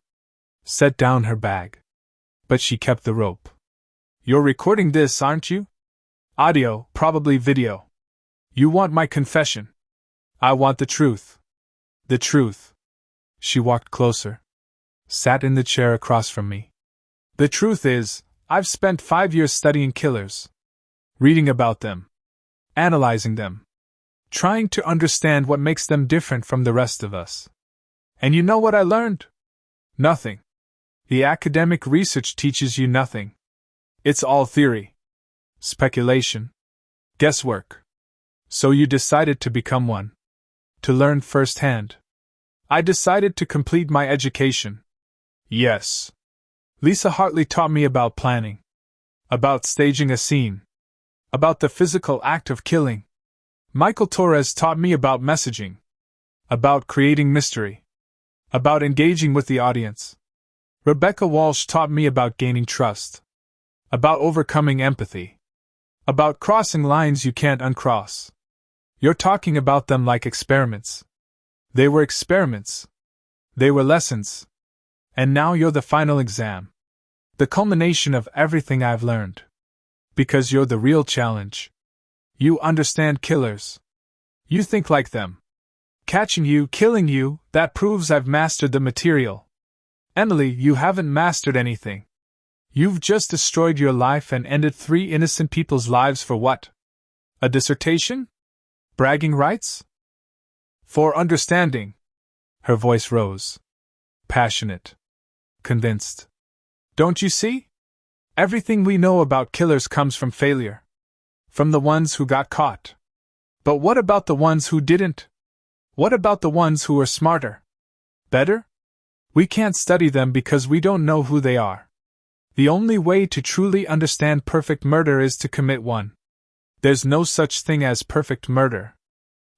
Set down her bag. But she kept the rope. You're recording this, aren't you? Audio, probably video. You want my confession. I want the truth. The truth. She walked closer. Sat in the chair across from me. The truth is, I've spent 5 years studying killers. Reading about them. Analyzing them. Trying to understand what makes them different from the rest of us. And you know what I learned? Nothing. The academic research teaches you nothing. It's all theory. Speculation. Guesswork. So you decided to become one. To learn firsthand. I decided to complete my education. Yes. Lisa Hartley taught me about planning. About staging a scene. About the physical act of killing. Michael Torres taught me about messaging. About creating mystery. About engaging with the audience. Rebecca Walsh taught me about gaining trust. About overcoming empathy. About crossing lines you can't uncross. You're talking about them like experiments. They were experiments. They were lessons. And now you're the final exam. The culmination of everything I've learned. Because you're the real challenge. You understand killers. You think like them. Catching you, killing you, that proves I've mastered the material. Emily, you haven't mastered anything. You've just destroyed your life and ended 3 innocent people's lives for what? A dissertation? Bragging rights? For understanding. Her voice rose. Passionate. Convinced. Don't you see? Everything we know about killers comes from failure. From the ones who got caught. But what about the ones who didn't? What about the ones who were smarter? Better? We can't study them because we don't know who they are. The only way to truly understand perfect murder is to commit one. There's no such thing as perfect murder.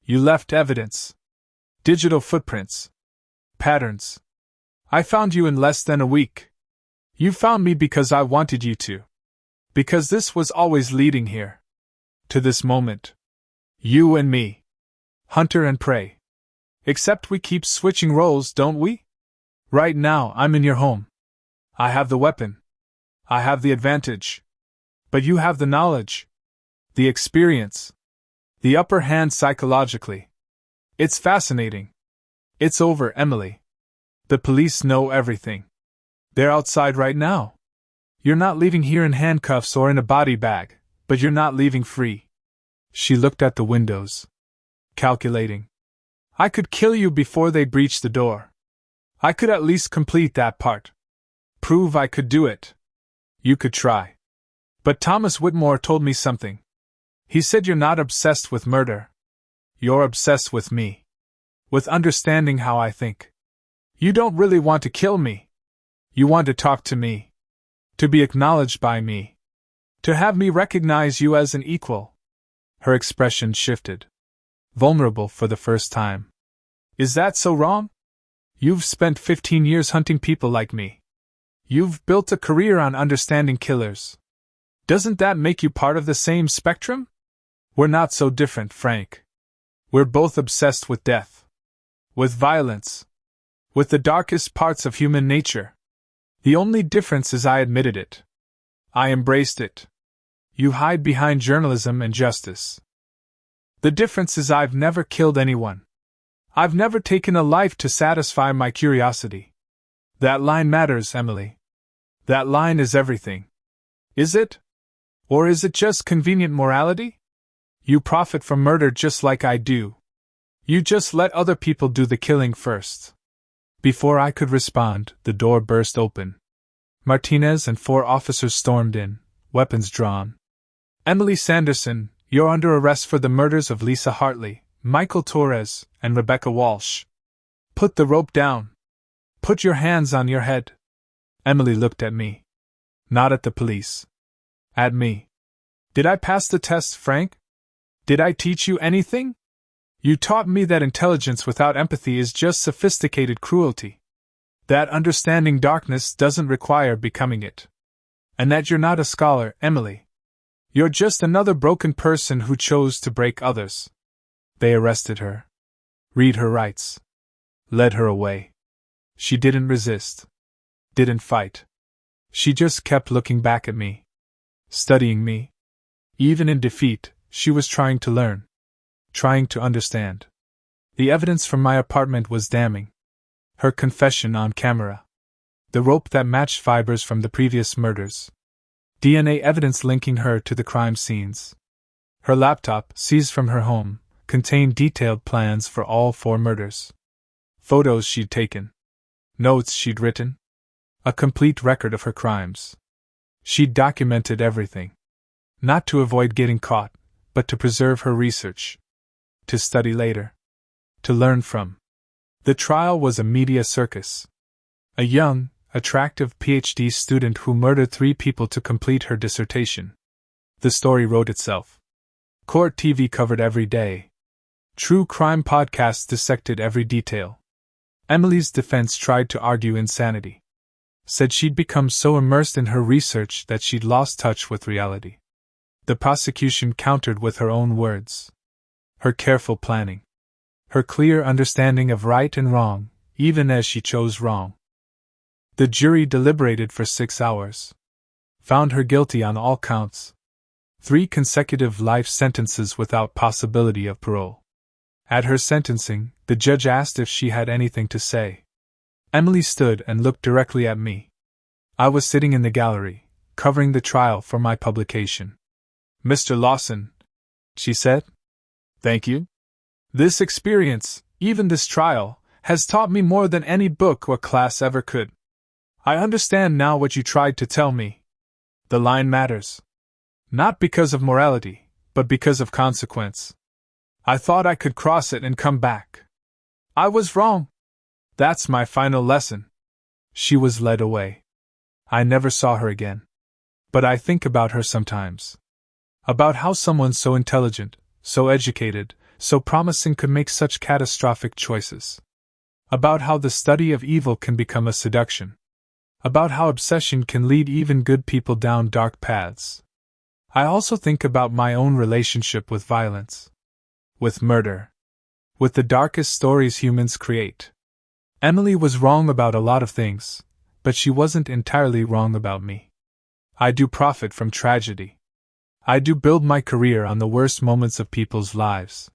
You left evidence. Digital footprints. Patterns. I found you in less than a week. You found me because I wanted you to. Because this was always leading here. To this moment. You and me. Hunter and prey. Except we keep switching roles, don't we? Right now, I'm in your home. I have the weapon. I have the advantage. But you have the knowledge. The experience. The upper hand psychologically. It's fascinating. It's over, Emily. The police know everything. They're outside right now. You're not leaving here in handcuffs or in a body bag, but you're not leaving free. She looked at the windows. Calculating. I could kill you before they breach the door. I could at least complete that part. Prove I could do it. You could try. But Thomas Whitmore told me something. He said you're not obsessed with murder. You're obsessed with me. With understanding how I think. You don't really want to kill me. You want to talk to me. To be acknowledged by me. To have me recognize you as an equal. Her expression shifted. Vulnerable for the first time. Is that so wrong? You've spent 15 years hunting people like me. You've built a career on understanding killers. Doesn't that make you part of the same spectrum? We're not so different, Frank. We're both obsessed with death. With violence. With the darkest parts of human nature. The only difference is I admitted it. I embraced it. You hide behind journalism and justice. The difference is I've never killed anyone. I've never taken a life to satisfy my curiosity. That line matters, Emily. That line is everything. Is it? Or is it just convenient morality? You profit from murder just like I do. You just let other people do the killing first. Before I could respond, the door burst open. Martinez and 4 officers stormed in, weapons drawn. Emily Sanderson, you're under arrest for the murders of Lisa Hartley, Michael Torres, and Rebecca Walsh. Put the rope down. Put your hands on your head. Emily looked at me. Not at the police. At me. Did I pass the test, Frank? Did I teach you anything? You taught me that intelligence without empathy is just sophisticated cruelty. That understanding darkness doesn't require becoming it. And that you're not a scholar, Emily. You're just another broken person who chose to break others. They arrested her. Read her rights. Led her away. She didn't resist. Didn't fight. She just kept looking back at me. Studying me. Even in defeat, she was trying to learn. Trying to understand. The evidence from my apartment was damning. Her confession on camera. The rope that matched fibers from the previous murders. DNA evidence linking her to the crime scenes. Her laptop, seized from her home, contained detailed plans for all 4 murders. Photos she'd taken. Notes she'd written. A complete record of her crimes. She'd documented everything. Not to avoid getting caught, but to preserve her research. To study later. To learn from. The trial was a media circus. A young, attractive PhD student who murdered 3 people to complete her dissertation. The story wrote itself. Court TV covered every day. True crime podcasts dissected every detail. Emily's defense tried to argue insanity. Said she'd become so immersed in her research that she'd lost touch with reality. The prosecution countered with her own words. Her careful planning. Her clear understanding of right and wrong, even as she chose wrong. The jury deliberated for 6 hours. Found her guilty on all counts. 3 consecutive life sentences without possibility of parole. At her sentencing, the judge asked if she had anything to say. Emily stood and looked directly at me. I was sitting in the gallery, covering the trial for my publication. Mr. Lawson, she said. Thank you. This experience, even this trial, has taught me more than any book or class ever could. I understand now what you tried to tell me. The line matters. Not because of morality, but because of consequence. I thought I could cross it and come back. I was wrong. That's my final lesson. She was led away. I never saw her again. But I think about her sometimes. About how someone so intelligent, so educated, so promising could make such catastrophic choices. About how the study of evil can become a seduction. About how obsession can lead even good people down dark paths. I also think about my own relationship with violence. With murder. With the darkest stories humans create. Emily was wrong about a lot of things, but she wasn't entirely wrong about me. I do profit from tragedy. I do build my career on the worst moments of people's lives.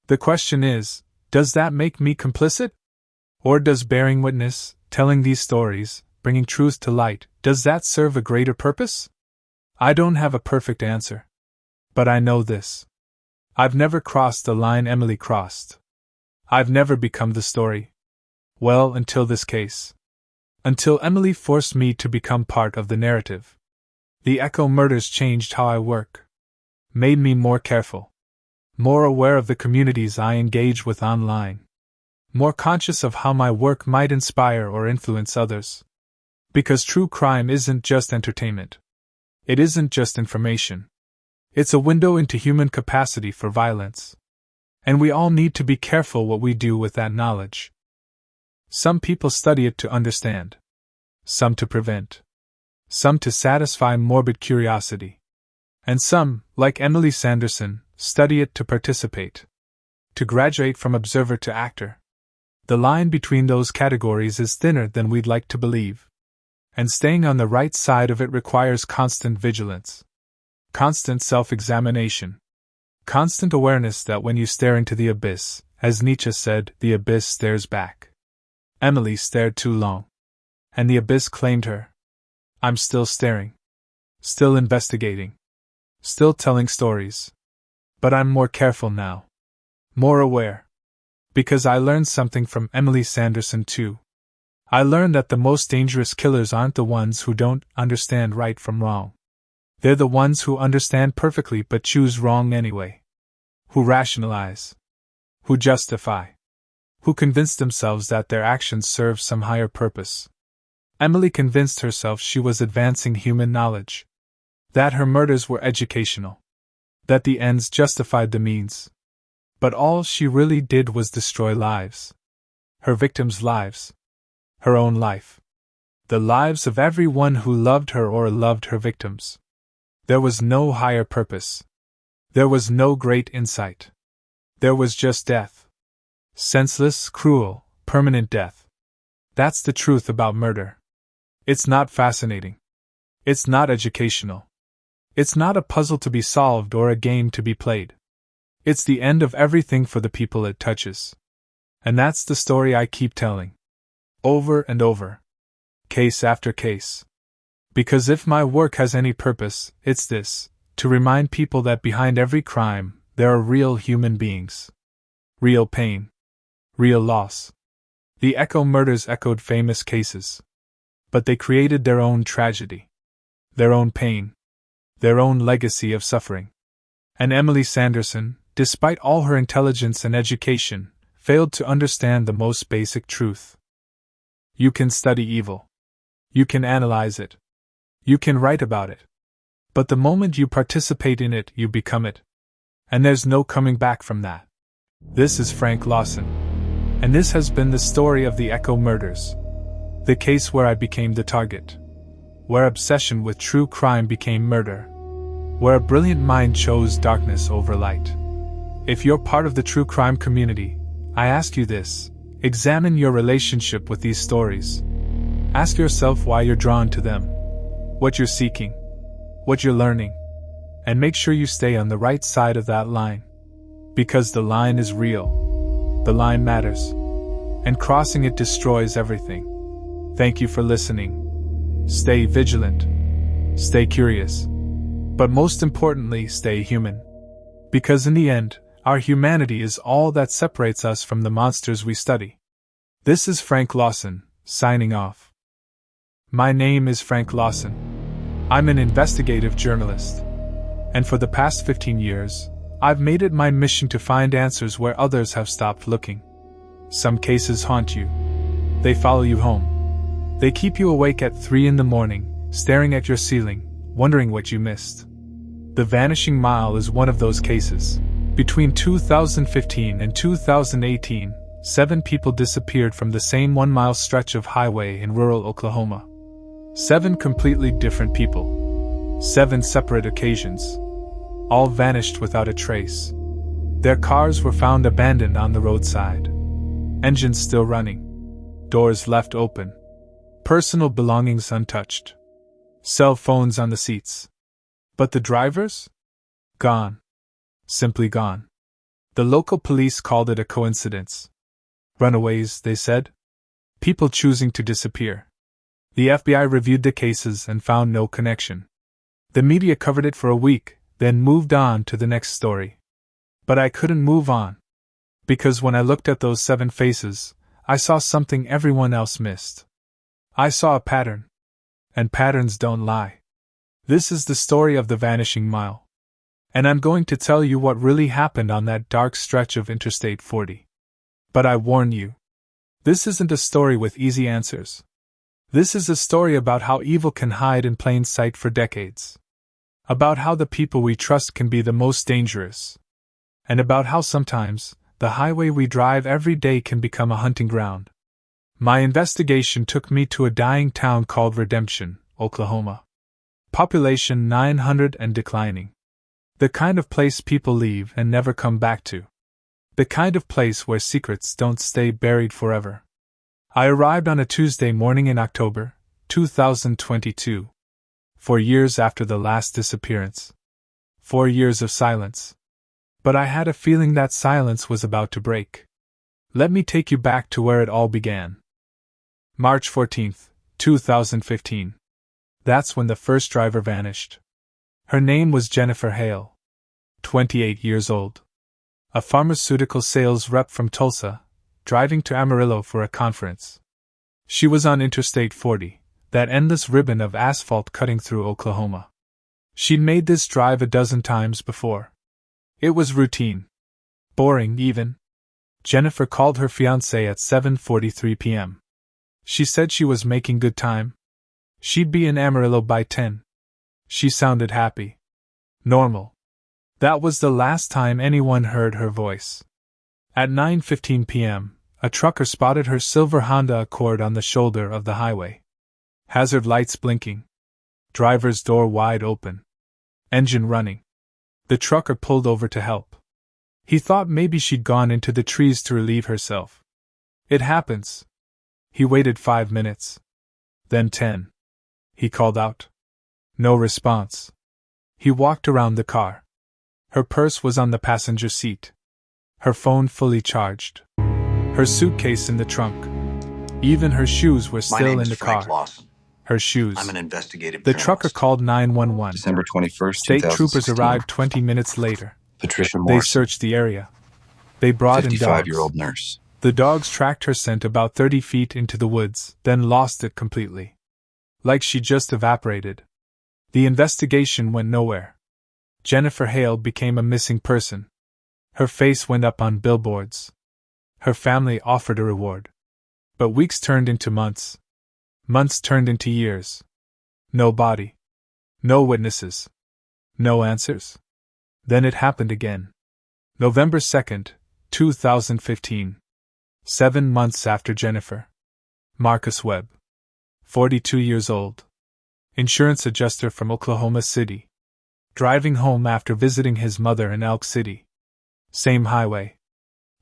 The question is, does that make me complicit? Or does bearing witness, telling these stories, bringing truth to light, does that serve a greater purpose? I don't have a perfect answer. But I know this. I've never crossed the line Emily crossed. I've never become the story. Well, until this case. Until Emily forced me to become part of the narrative. The Echo murders changed how I work. Made me more careful. More aware of the communities I engage with online. More conscious of how my work might inspire or influence others. Because true crime isn't just entertainment. It isn't just information. It's a window into human capacity for violence. And we all need to be careful what we do with that knowledge. Some people study it to understand. Some to prevent. Some to satisfy morbid curiosity. And some, like Emily Sanderson, study it to participate. To graduate from observer to actor. The line between those categories is thinner than we'd like to believe. And staying on the right side of it requires constant vigilance. Constant self-examination. Constant awareness that when you stare into the abyss, as Nietzsche said, the abyss stares back. Emily stared too long. And the abyss claimed her. I'm still staring. Still investigating. Still telling stories. But I'm more careful now. More aware. Because I learned something from Emily Sanderson too. I learned that the most dangerous killers aren't the ones who don't understand right from wrong. They're the ones who understand perfectly but choose wrong anyway. Who rationalize. Who justify. Who convince themselves that their actions serve some higher purpose. Emily convinced herself she was advancing human knowledge. That her murders were educational. That the ends justified the means. But all she really did was destroy lives. Her victims' lives. Her own life. The lives of everyone who loved her or loved her victims. There was no higher purpose. There was no great insight. There was just death. Senseless, cruel, permanent death. That's the truth about murder. It's not fascinating. It's not educational. It's not a puzzle to be solved or a game to be played. It's the end of everything for the people it touches. And that's the story I keep telling. Over and over. Case after case. Because if my work has any purpose, it's this, to remind people that behind every crime, there are real human beings. Real pain. Real loss. The Echo murders echoed famous cases. But they created their own tragedy. Their own pain. Their own legacy of suffering. And Emily Sanderson, despite all her intelligence and education, failed to understand the most basic truth. You can study evil. You can analyze it. You can write about it. But the moment you participate in it, you become it. And there's no coming back from that. This is Frank Lawson. And this has been the story of the Echo murders. The case where I became the target. Where obsession with true crime became murder. Where a brilliant mind chose darkness over light. If you're part of the true crime community, I ask you this. Examine your relationship with these stories. Ask yourself why you're drawn to them. What you're seeking. What you're learning. And make sure you stay on the right side of that line. Because the line is real. The line matters. And crossing it destroys everything. Thank you for listening. Stay vigilant. Stay curious. But most importantly, stay human. Because in the end, our humanity is all that separates us from the monsters we study. This is Frank Lawson, signing off. My name is Frank Lawson. I'm an investigative journalist. And for the past 15 years, I've made it my mission to find answers where others have stopped looking. Some cases haunt you. They follow you home. They keep you awake at 3 in the morning, staring at your ceiling, wondering what you missed. The Vanishing Mile is one of those cases. Between 2015 and 2018, 7 people disappeared from the same 1-mile stretch of highway in rural Oklahoma. 7 completely different people. 7 separate occasions. All vanished without a trace. Their cars were found abandoned on the roadside. Engines still running. Doors left open. Personal belongings untouched. Cell phones on the seats. But the drivers? Gone. Simply gone. The local police called it a coincidence. Runaways, they said. People choosing to disappear. The FBI reviewed the cases and found no connection. The media covered it for a week, then moved on to the next story. But I couldn't move on. Because when I looked at those 7 faces, I saw something everyone else missed. I saw a pattern. And patterns don't lie. This is the story of the Vanishing Mile. And I'm going to tell you what really happened on that dark stretch of Interstate 40. But I warn you, this isn't a story with easy answers. This is a story about how evil can hide in plain sight for decades. About how the people we trust can be the most dangerous. And about how sometimes, the highway we drive every day can become a hunting ground. My investigation took me to a dying town called Redemption, Oklahoma. Population 900 and declining. The kind of place people leave and never come back to. The kind of place where secrets don't stay buried forever. I arrived on a Tuesday morning in October, 2022. 4 years after the last disappearance. 4 years of silence. But I had a feeling that silence was about to break. Let me take you back to where it all began. March 14th, 2015. That's when the first driver vanished. Her name was Jennifer Hale. 28 years old. A pharmaceutical sales rep from Tulsa, driving to Amarillo for a conference. She was on Interstate 40, that endless ribbon of asphalt cutting through Oklahoma. She'd made this drive a dozen times before. It was routine. Boring, even. Jennifer called her fiancé at 7:43 p.m. She said she was making good time. She'd be in Amarillo by 10. She sounded happy. Normal. That was the last time anyone heard her voice. At 9:15 p.m., a trucker spotted her silver Honda Accord on the shoulder of the highway. Hazard lights blinking. Driver's door wide open. Engine running. The trucker pulled over to help. He thought maybe she'd gone into the trees to relieve herself. It happens. He waited 5 minutes. Then 10. He called out. No response. He walked around the car. Her purse was on the passenger seat. Her phone fully charged. Her suitcase in the trunk. Even her shoes were still in the car. Frank Lawson. Her shoes. I'm an investigative The journalist. trucker called 911. December 21st, State 2016. troopers arrived 20 minutes later. Patricia They Morse, searched the area. They brought in dogs. 55-year-old nurse. The dogs tracked her scent about 30 feet into the woods, then lost it completely. Like she just evaporated. The investigation went nowhere. Jennifer Hale became a missing person. Her face went up on billboards. Her family offered a reward. But weeks turned into months. Months turned into years. No body. No witnesses. No answers. Then it happened again. November 2nd, 2015. 7 months after Jennifer. Marcus Webb. 42 years old. Insurance adjuster from Oklahoma City. Driving home after visiting his mother in Elk City. Same highway.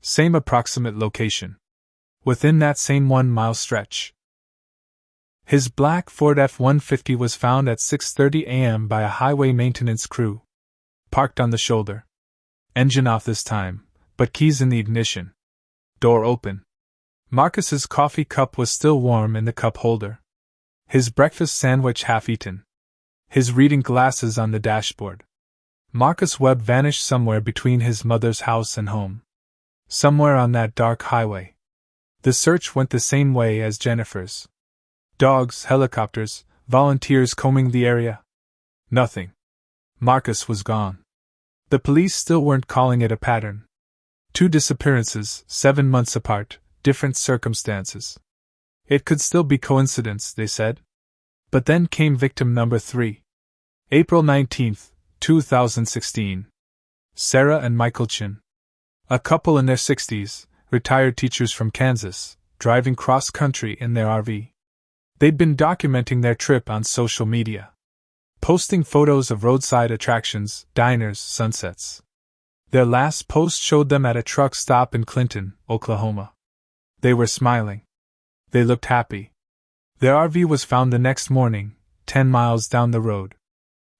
Same approximate location. Within that same 1-mile stretch. His black Ford F-150 was found at 6:30 a.m. by a highway maintenance crew. Parked on the shoulder. Engine off this time, but keys in the ignition. Door open. Marcus's coffee cup was still warm in the cup holder. His breakfast sandwich half eaten. His reading glasses on the dashboard. Marcus Webb vanished somewhere between his mother's house and home. Somewhere on that dark highway. The search went the same way as Jennifer's. Dogs, helicopters, volunteers combing the area, Nothing. Marcus was gone. The police still weren't calling it a pattern. 2 disappearances, 7 months apart, different circumstances. It could still be coincidence, they said. But then came victim number 3. April 19, 2016. Sarah and Michael Chin. A couple in their 60s, retired teachers from Kansas, driving cross-country in their RV. They'd been documenting their trip on social media, posting photos of roadside attractions, diners, sunsets. Their last post showed them at a truck stop in Clinton, Oklahoma. They were smiling. They looked happy. Their RV was found the next morning, 10 miles down the road,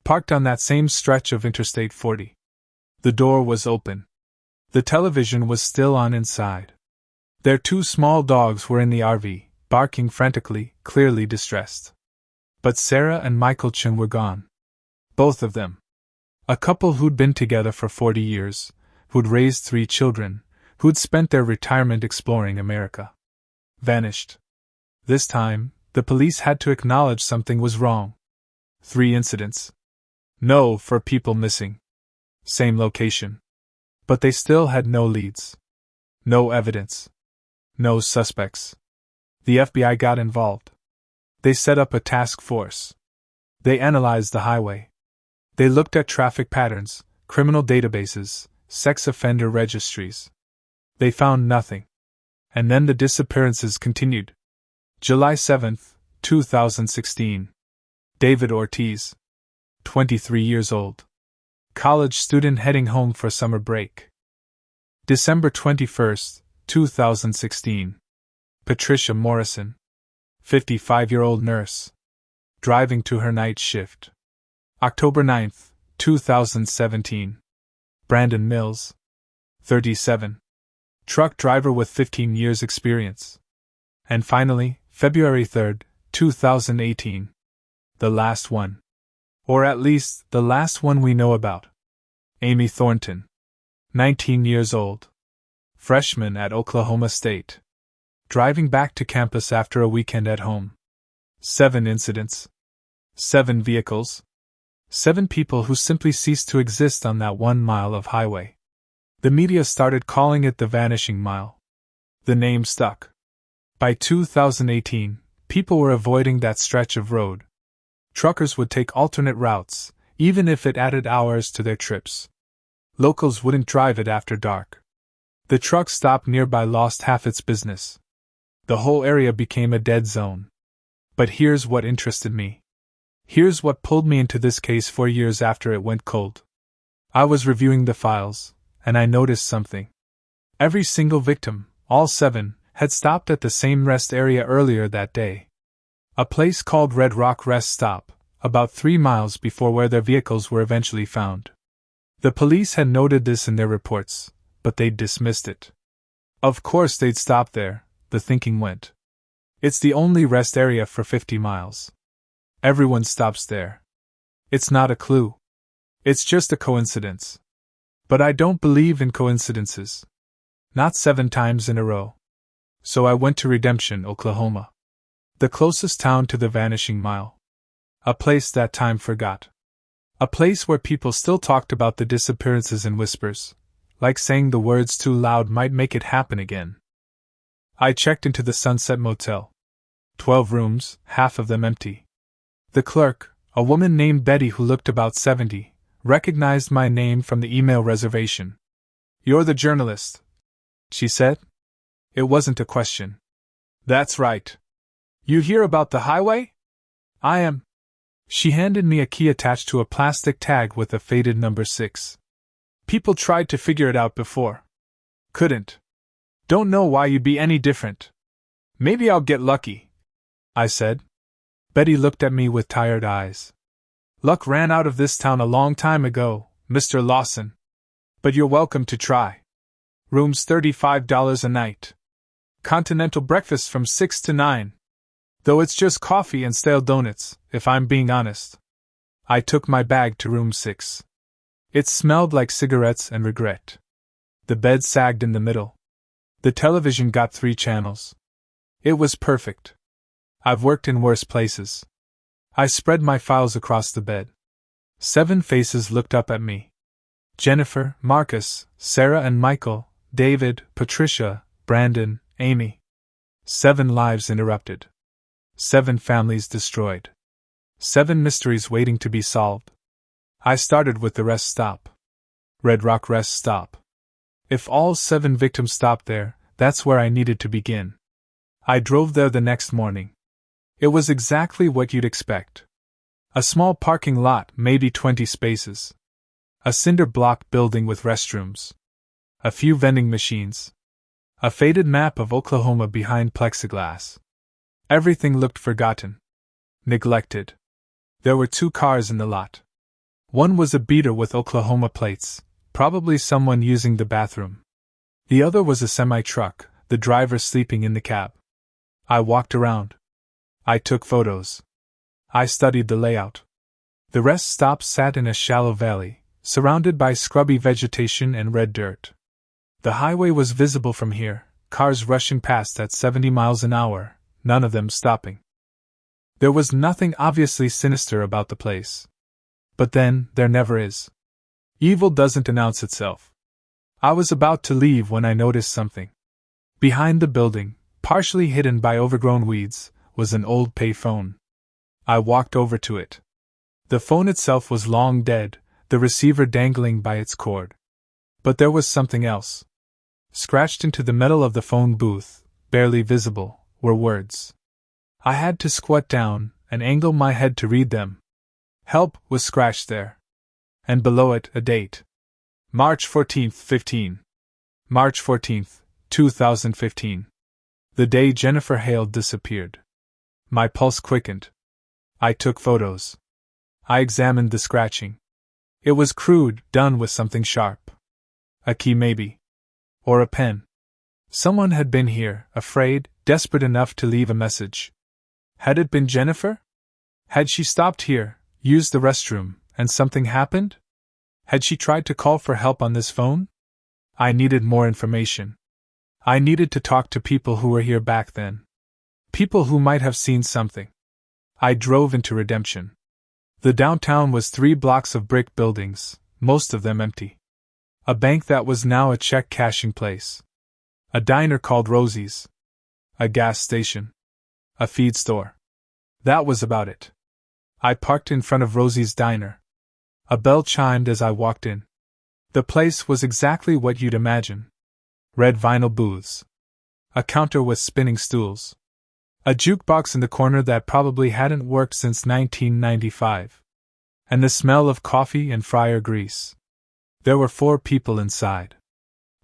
parked on that same stretch of Interstate 40. The door was open. The television was still on inside. Their 2 small dogs were in the RV, barking frantically, clearly distressed. But Sarah and Michael Chin were gone. Both of them. A couple who'd been together for 40 years, who'd raised 3 children, who'd spent their retirement exploring America. Vanished. This time, the police had to acknowledge something was wrong. 3 incidents. No for people missing. Same location. But they still had no leads. No evidence. No suspects. The FBI got involved. They set up a task force. They analyzed the highway. They looked at traffic patterns, criminal databases, sex offender registries. They found nothing. And then the disappearances continued. July 7, 2016. David Ortiz. 23 years old. College student heading home for summer break. December 21, 2016. Patricia Morrison. 55-year-old nurse. Driving to her night shift. October 9, 2017. Brandon Mills. 37. Truck driver with 15 years experience. And finally, February 3, 2018. The last one. Or at least, the last one we know about. Amy Thornton. 19 years old. Freshman at Oklahoma State. Driving back to campus after a weekend at home. 7 incidents. 7 vehicles. 7 people who simply ceased to exist on that 1 mile of highway. The media started calling it the Vanishing Mile. The name stuck. By 2018, people were avoiding that stretch of road. Truckers would take alternate routes, even if it added hours to their trips. Locals wouldn't drive it after dark. The truck stop nearby lost half its business. The whole area became a dead zone. But here's what interested me. Here's what pulled me into this case 4 years after it went cold. I was reviewing the files, and I noticed something. Every single victim, all 7, had stopped at the same rest area earlier that day. A place called Red Rock Rest Stop, about 3 miles before where their vehicles were eventually found. The police had noted this in their reports, but they'd dismissed it. Of course they'd stop there, the thinking went. It's the only rest area for 50 miles. Everyone stops there. It's not a clue. It's just a coincidence. But I don't believe in coincidences. Not 7 times in a row. So I went to Redemption, Oklahoma. The closest town to the Vanishing Mile. A place that time forgot. A place where people still talked about the disappearances in whispers, like saying the words too loud might make it happen again. I checked into the Sunset Motel. 12 rooms, half of them empty. The clerk, a woman named Betty who looked about 70, recognized my name from the email reservation. "You're the journalist," she said. It wasn't a question. "That's right. You hear about the highway?" "I am." She handed me a key attached to a plastic tag with a faded number 6. "People tried to figure it out before. Couldn't. Don't know why you'd be any different. Maybe I'll get lucky," I said. Betty looked at me with tired eyes. "Luck ran out of this town a long time ago, Mr. Lawson. But you're welcome to try. Room's $35 a night. Continental breakfast from 6 to 9. Though it's just coffee and stale donuts, if I'm being honest." I took my bag to room 6. It smelled like cigarettes and regret. The bed sagged in the middle. The television got 3 channels. It was perfect. I've worked in worse places. I spread my files across the bed. 7 faces looked up at me. Jennifer, Marcus, Sarah and Michael, David, Patricia, Brandon, Amy. 7 lives interrupted. 7 families destroyed. 7 mysteries waiting to be solved. I started with the rest stop. Red Rock rest stop. If all 7 victims stopped there, that's where I needed to begin. I drove there the next morning. It was exactly what you'd expect. A small parking lot, maybe 20 spaces. A cinder block building with restrooms. A few vending machines. A faded map of Oklahoma behind plexiglass. Everything looked forgotten. Neglected. There were 2 cars in the lot. One was a beater with Oklahoma plates, probably someone using the bathroom. The other was a semi-truck, the driver sleeping in the cab. I walked around. I took photos. I studied the layout. The rest stop sat in a shallow valley, surrounded by scrubby vegetation and red dirt. The highway was visible from here, cars rushing past at 70 miles an hour, none of them stopping. There was nothing obviously sinister about the place. But then, there never is. Evil doesn't announce itself. I was about to leave when I noticed something. Behind the building, partially hidden by overgrown weeds, was an old pay phone. I walked over to it. The phone itself was long dead, the receiver dangling by its cord. But there was something else. Scratched into the metal of the phone booth, barely visible, were words. I had to squat down and angle my head to read them. Help was scratched there. And below it, a date. March 14th, 15. March 14th, 2015. The day Jennifer Hale disappeared. My pulse quickened. I took photos. I examined the scratching. It was crude, done with something sharp. A key maybe. Or a pen. Someone had been here, afraid, desperate enough to leave a message. Had it been Jennifer? Had she stopped here, used the restroom, and something happened? Had she tried to call for help on this phone? I needed more information. I needed to talk to people who were here back then. People who might have seen something. I drove into Redemption. The downtown was 3 blocks of brick buildings, most of them empty. A bank that was now a check cashing place. A diner called Rosie's. A gas station. A feed store. That was about it. I parked in front of Rosie's diner. A bell chimed as I walked in. The place was exactly what you'd imagine. Red vinyl booths. A counter with spinning stools. A jukebox in the corner that probably hadn't worked since 1995. And the smell of coffee and fryer grease. There were 4 people inside.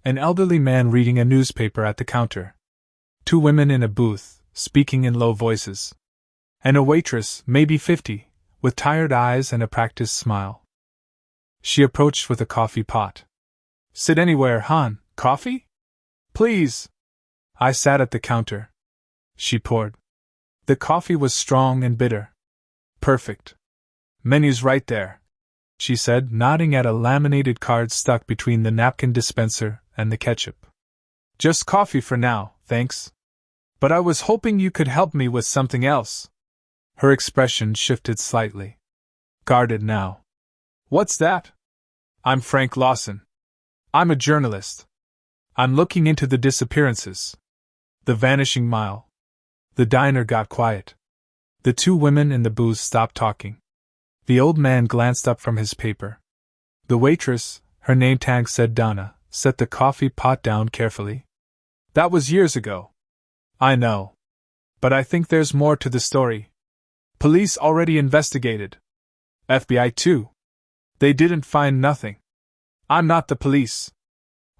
An elderly man reading a newspaper at the counter. 2 women in a booth, speaking in low voices. And a waitress, maybe 50, with tired eyes and a practiced smile. She approached with a coffee pot. Sit anywhere, hon. Coffee? Please. I sat at the counter. She poured. The coffee was strong and bitter. Perfect. Menu's right there, she said, nodding at a laminated card stuck between the napkin dispenser and the ketchup. Just coffee for now, thanks. But I was hoping you could help me with something else. Her expression shifted slightly. Guarded now. What's that? I'm Frank Lawson. I'm a journalist. I'm looking into the disappearances. The Vanishing Mile. The diner got quiet. The 2 women in the booth stopped talking. The old man glanced up from his paper. The waitress, her name tag said Donna, set the coffee pot down carefully. That was years ago. I know. But I think there's more to the story. Police already investigated. FBI too. They didn't find nothing. I'm not the police.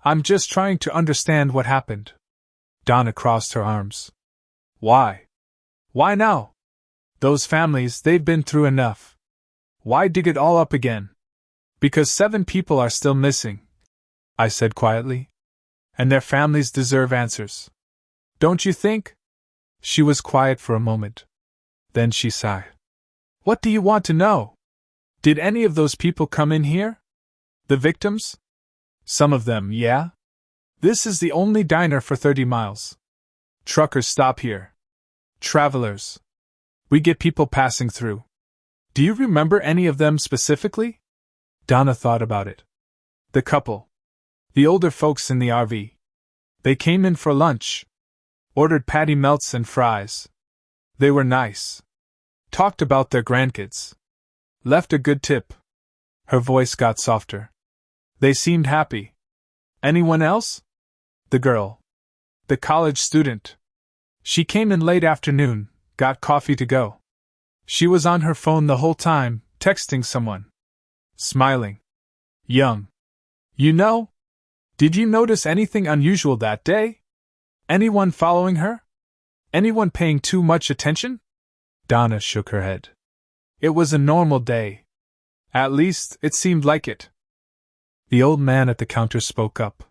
I'm just trying to understand what happened. Donna crossed her arms. Why? Why now? Those families, they've been through enough. Why dig it all up again? Because 7 people are still missing, I said quietly. And their families deserve answers. Don't you think? She was quiet for a moment. Then she sighed. What do you want to know? Did any of those people come in here? The victims? Some of them, yeah. This is the only diner for 30 miles. Truckers stop here. Travelers. We get people passing through. Do you remember any of them specifically? Donna thought about it. The couple. The older folks in the RV. They came in for lunch. Ordered patty melts and fries. They were nice. Talked about their grandkids. Left a good tip. Her voice got softer. They seemed happy. Anyone else? The girl. The college student. She came in late afternoon, got coffee to go. She was on her phone the whole time, texting someone. Smiling. Young. You know? Did you notice anything unusual that day? Anyone following her? Anyone paying too much attention? Donna shook her head. It was a normal day. At least, it seemed like it. The old man at the counter spoke up.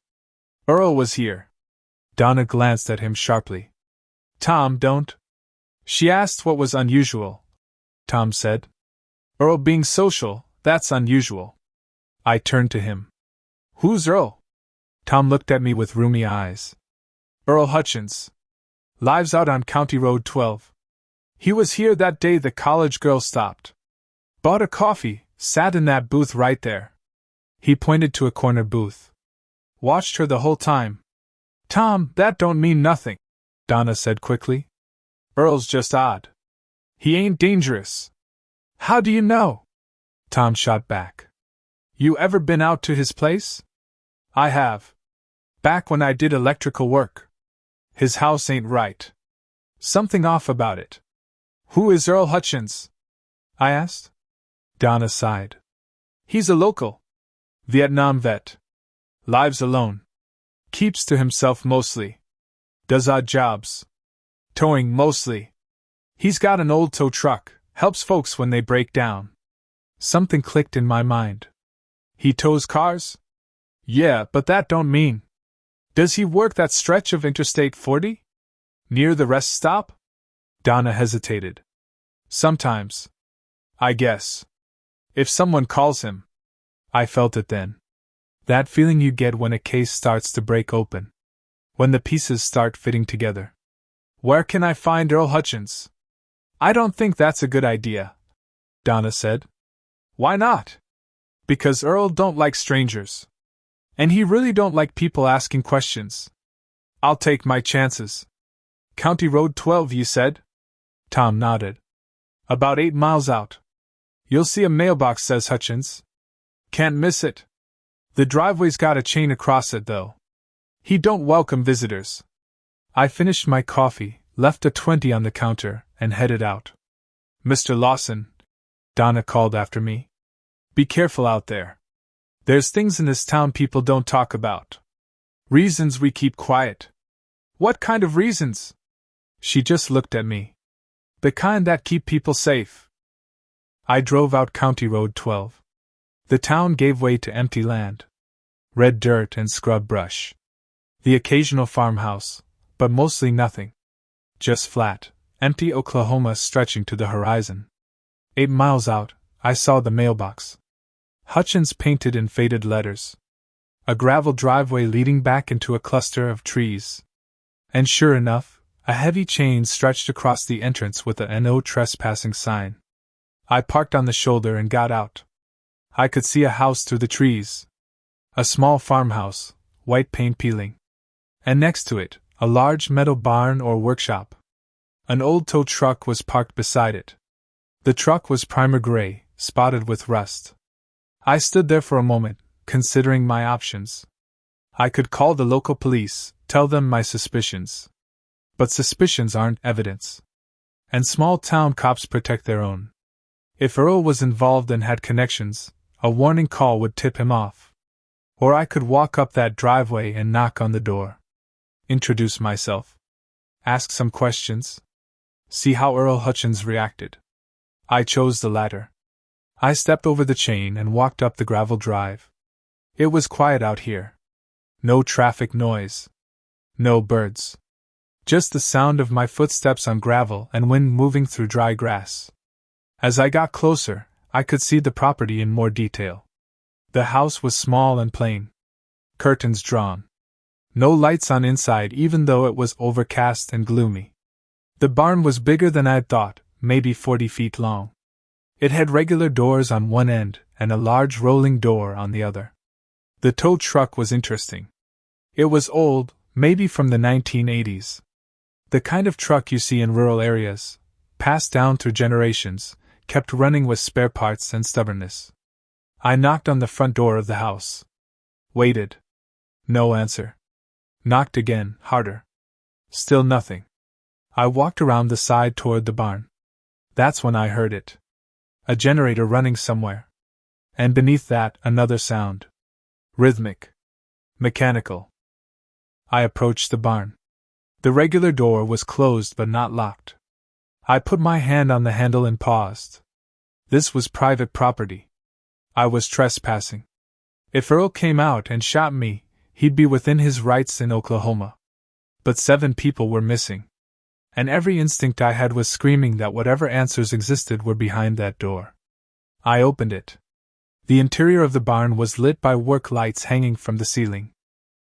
Earl was here. Donna glanced at him sharply. Tom, don't. She asked what was unusual. Tom said. Earl being social, that's unusual. I turned to him. Who's Earl? Tom looked at me with rheumy eyes. Earl Hutchins. Lives out on County Road 12. He was here that day the college girl stopped. Bought a coffee, sat in that booth right there. He pointed to a corner booth. Watched her the whole time. Tom, that don't mean nothing, Donna said quickly. Earl's just odd. He ain't dangerous. How do you know? Tom shot back. You ever been out to his place? I have. Back when I did electrical work. His house ain't right. Something off about it. Who is Earl Hutchins? I asked. Donna sighed. He's a local. Vietnam vet. Lives alone. Keeps to himself mostly. Does odd jobs. Towing mostly. He's got an old tow truck, helps folks when they break down. Something clicked in my mind. He tows cars? Yeah, but that don't mean. Does he work that stretch of Interstate 40? Near the rest stop? Donna hesitated. Sometimes. I guess. If someone calls him. I felt it then. That feeling you get when a case starts to break open. When the pieces start fitting together. Where can I find Earl Hutchins? I don't think that's a good idea, Donna said. Why not? Because Earl don't like strangers. And he really don't like people asking questions. I'll take my chances. County Road 12, you said? Tom nodded. About 8 miles out. You'll see a mailbox, says Hutchins. Can't miss it. The driveway's got a chain across it, though. He don't welcome visitors. I finished my coffee, left a 20 on the counter, and headed out. Mr. Lawson, Donna called after me. Be careful out there. There's things in this town people don't talk about. Reasons we keep quiet. What kind of reasons? She just looked at me. The kind that keep people safe. I drove out County Road 12. The town gave way to empty land. Red dirt and scrub brush. The occasional farmhouse, but mostly nothing. Just flat, empty Oklahoma stretching to the horizon. 8 miles out, I saw the mailbox. Hutchins painted in faded letters. A gravel driveway leading back into a cluster of trees. And sure enough, a heavy chain stretched across the entrance with a "No Trespassing" sign. I parked on the shoulder and got out. I could see a house through the trees. A small farmhouse, white paint peeling. And next to it, a large metal barn or workshop. An old tow truck was parked beside it. The truck was primer gray, spotted with rust. I stood there for a moment, considering my options. I could call the local police, tell them my suspicions. But suspicions aren't evidence. And small-town cops protect their own. If Earl was involved and had connections, a warning call would tip him off. Or I could walk up that driveway and knock on the door. Introduce myself. Ask some questions. See how Earl Hutchins reacted. I chose the latter. I stepped over the chain and walked up the gravel drive. It was quiet out here. No traffic noise. No birds. Just the sound of my footsteps on gravel and wind moving through dry grass. As I got closer, I could see the property in more detail. The house was small and plain. Curtains drawn. No lights on inside even though it was overcast and gloomy. The barn was bigger than I'd thought, maybe 40 feet long. It had regular doors on one end and a large rolling door on the other. The tow truck was interesting. It was old, maybe from the 1980s. The kind of truck you see in rural areas, passed down through generations, kept running with spare parts and stubbornness. I knocked on the front door of the house. Waited. No answer. Knocked again, harder. Still nothing. I walked around the side toward the barn. That's when I heard it. A generator running somewhere. And beneath that, another sound. Rhythmic. Mechanical. I approached the barn. The regular door was closed but not locked. I put my hand on the handle and paused. This was private property. I was trespassing. If Earl came out and shot me, he'd be within his rights in Oklahoma. But 7 people were missing. And every instinct I had was screaming that whatever answers existed were behind that door. I opened it. The interior of the barn was lit by work lights hanging from the ceiling.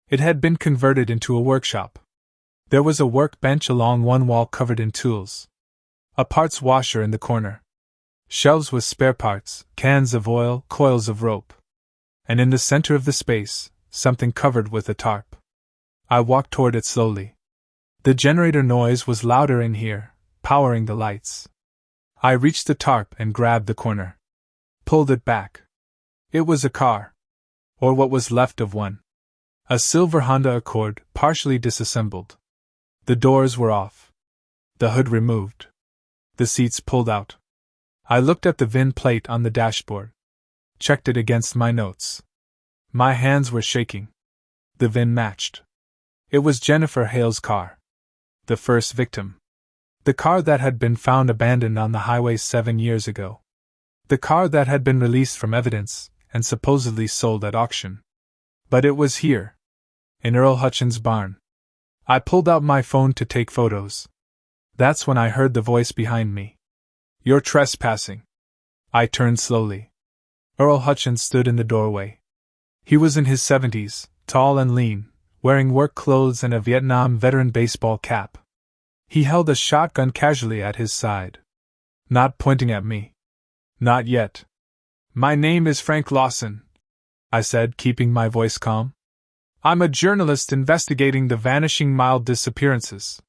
It had been converted into a workshop. There was a workbench along one wall covered in tools. A parts washer in the corner. Shelves with spare parts, cans of oil, coils of rope. And in the center of the space, something covered with a tarp. I walked toward it slowly. The generator noise was louder in here, powering the lights. I reached the tarp and grabbed the corner. Pulled it back. It was a car. Or what was left of one. A silver Honda Accord, partially disassembled. The doors were off. The hood removed. The seats pulled out. I looked at the VIN plate on the dashboard. Checked it against my notes. My hands were shaking. The VIN matched. It was Jennifer Hale's car. The first victim. The car that had been found abandoned on the highway 7 years ago. The car that had been released from evidence and supposedly sold at auction. But it was here. In Earl Hutchins' barn. I pulled out my phone to take photos. That's when I heard the voice behind me. "You're trespassing." I turned slowly. Earl Hutchins stood in the doorway. He was in his 70s, tall and lean, wearing work clothes and a Vietnam veteran baseball cap. He held a shotgun casually at his side. Not pointing at me. Not yet. "My name is Frank Lawson," I said, keeping my voice calm. "I'm a journalist investigating the vanishing mild disappearances."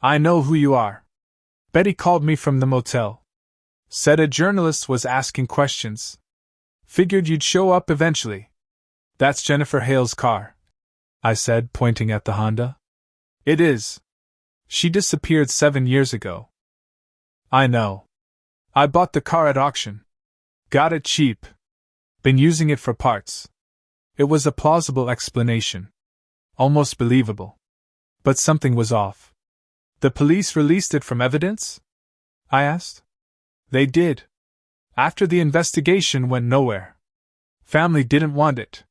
"I know who you are. Betty called me from the motel. Said a journalist was asking questions. Figured you'd show up eventually." "That's Jennifer Hale's car," I said, pointing at the Honda. "It is. She disappeared 7 years ago." "I know. I bought the car at auction. Got it cheap. Been using it for parts." It was a plausible explanation. Almost believable. But something was off. "The police released it from evidence?" I asked. "They did. After the investigation went nowhere. Family didn't want it.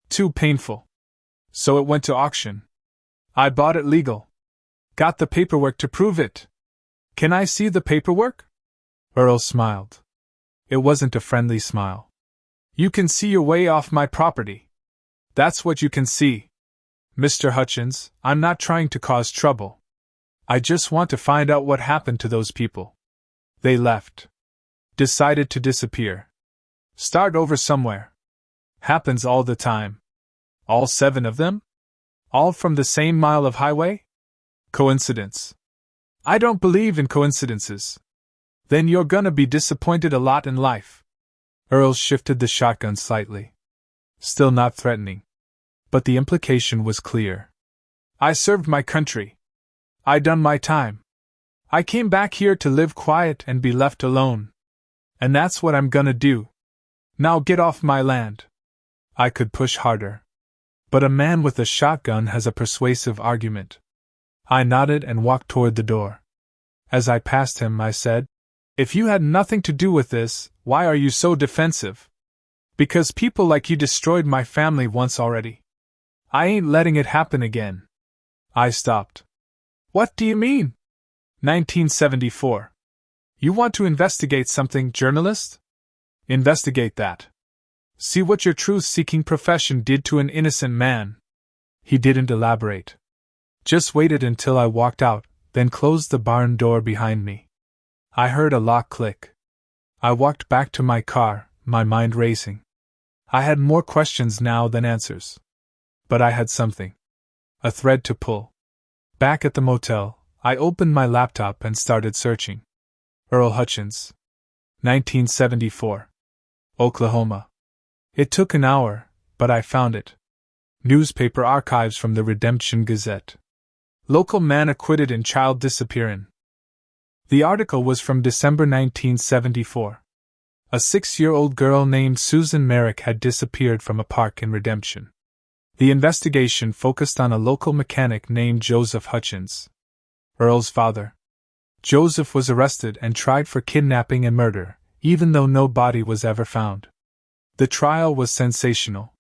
Too painful. So it went to auction. I bought it legal. Got the paperwork to prove it." "Can I see the paperwork?" Earl smiled. It wasn't a friendly smile. "You can see your way off my property. That's what you can see. Mr. Hutchins, I'm not trying to cause trouble. I just want to find out what happened to those people. They left. Decided to disappear. Start over somewhere. Happens all the time. All 7 of them? All from the same mile of highway? Coincidence. I don't believe in coincidences. Then you're gonna be disappointed a lot in life." Earl shifted the shotgun slightly. Still not threatening. But the implication was clear. "I served my country. I done my time. I came back here to live quiet and be left alone. And that's what I'm gonna do. Now get off my land." I could push harder. But a man with a shotgun has a persuasive argument. I nodded and walked toward the door. As I passed him, I said, "If you had nothing to do with this, why are you so defensive?" "Because people like you destroyed my family once already. I ain't letting it happen again." I stopped. "What do you mean?" 1974. "You want to investigate something, journalist? Investigate that. See what your truth-seeking profession did to an innocent man." He didn't elaborate. Just waited until I walked out, then closed the barn door behind me. I heard a lock click. I walked back to my car, my mind racing. I had more questions now than answers. But I had something. A thread to pull. Back at the motel, I opened my laptop and started searching. Earl Hutchins. 1974. Oklahoma. It took an hour, but I found it. Newspaper archives from the Redemption Gazette. Local man acquitted in child disappearing. The article was from December 1974. A 6-year-old girl named Susan Merrick had disappeared from a park in Redemption. The investigation focused on a local mechanic named Joseph Hutchins, Earl's father. Joseph was arrested and tried for kidnapping and murder, even though no body was ever found. The trial was sensational.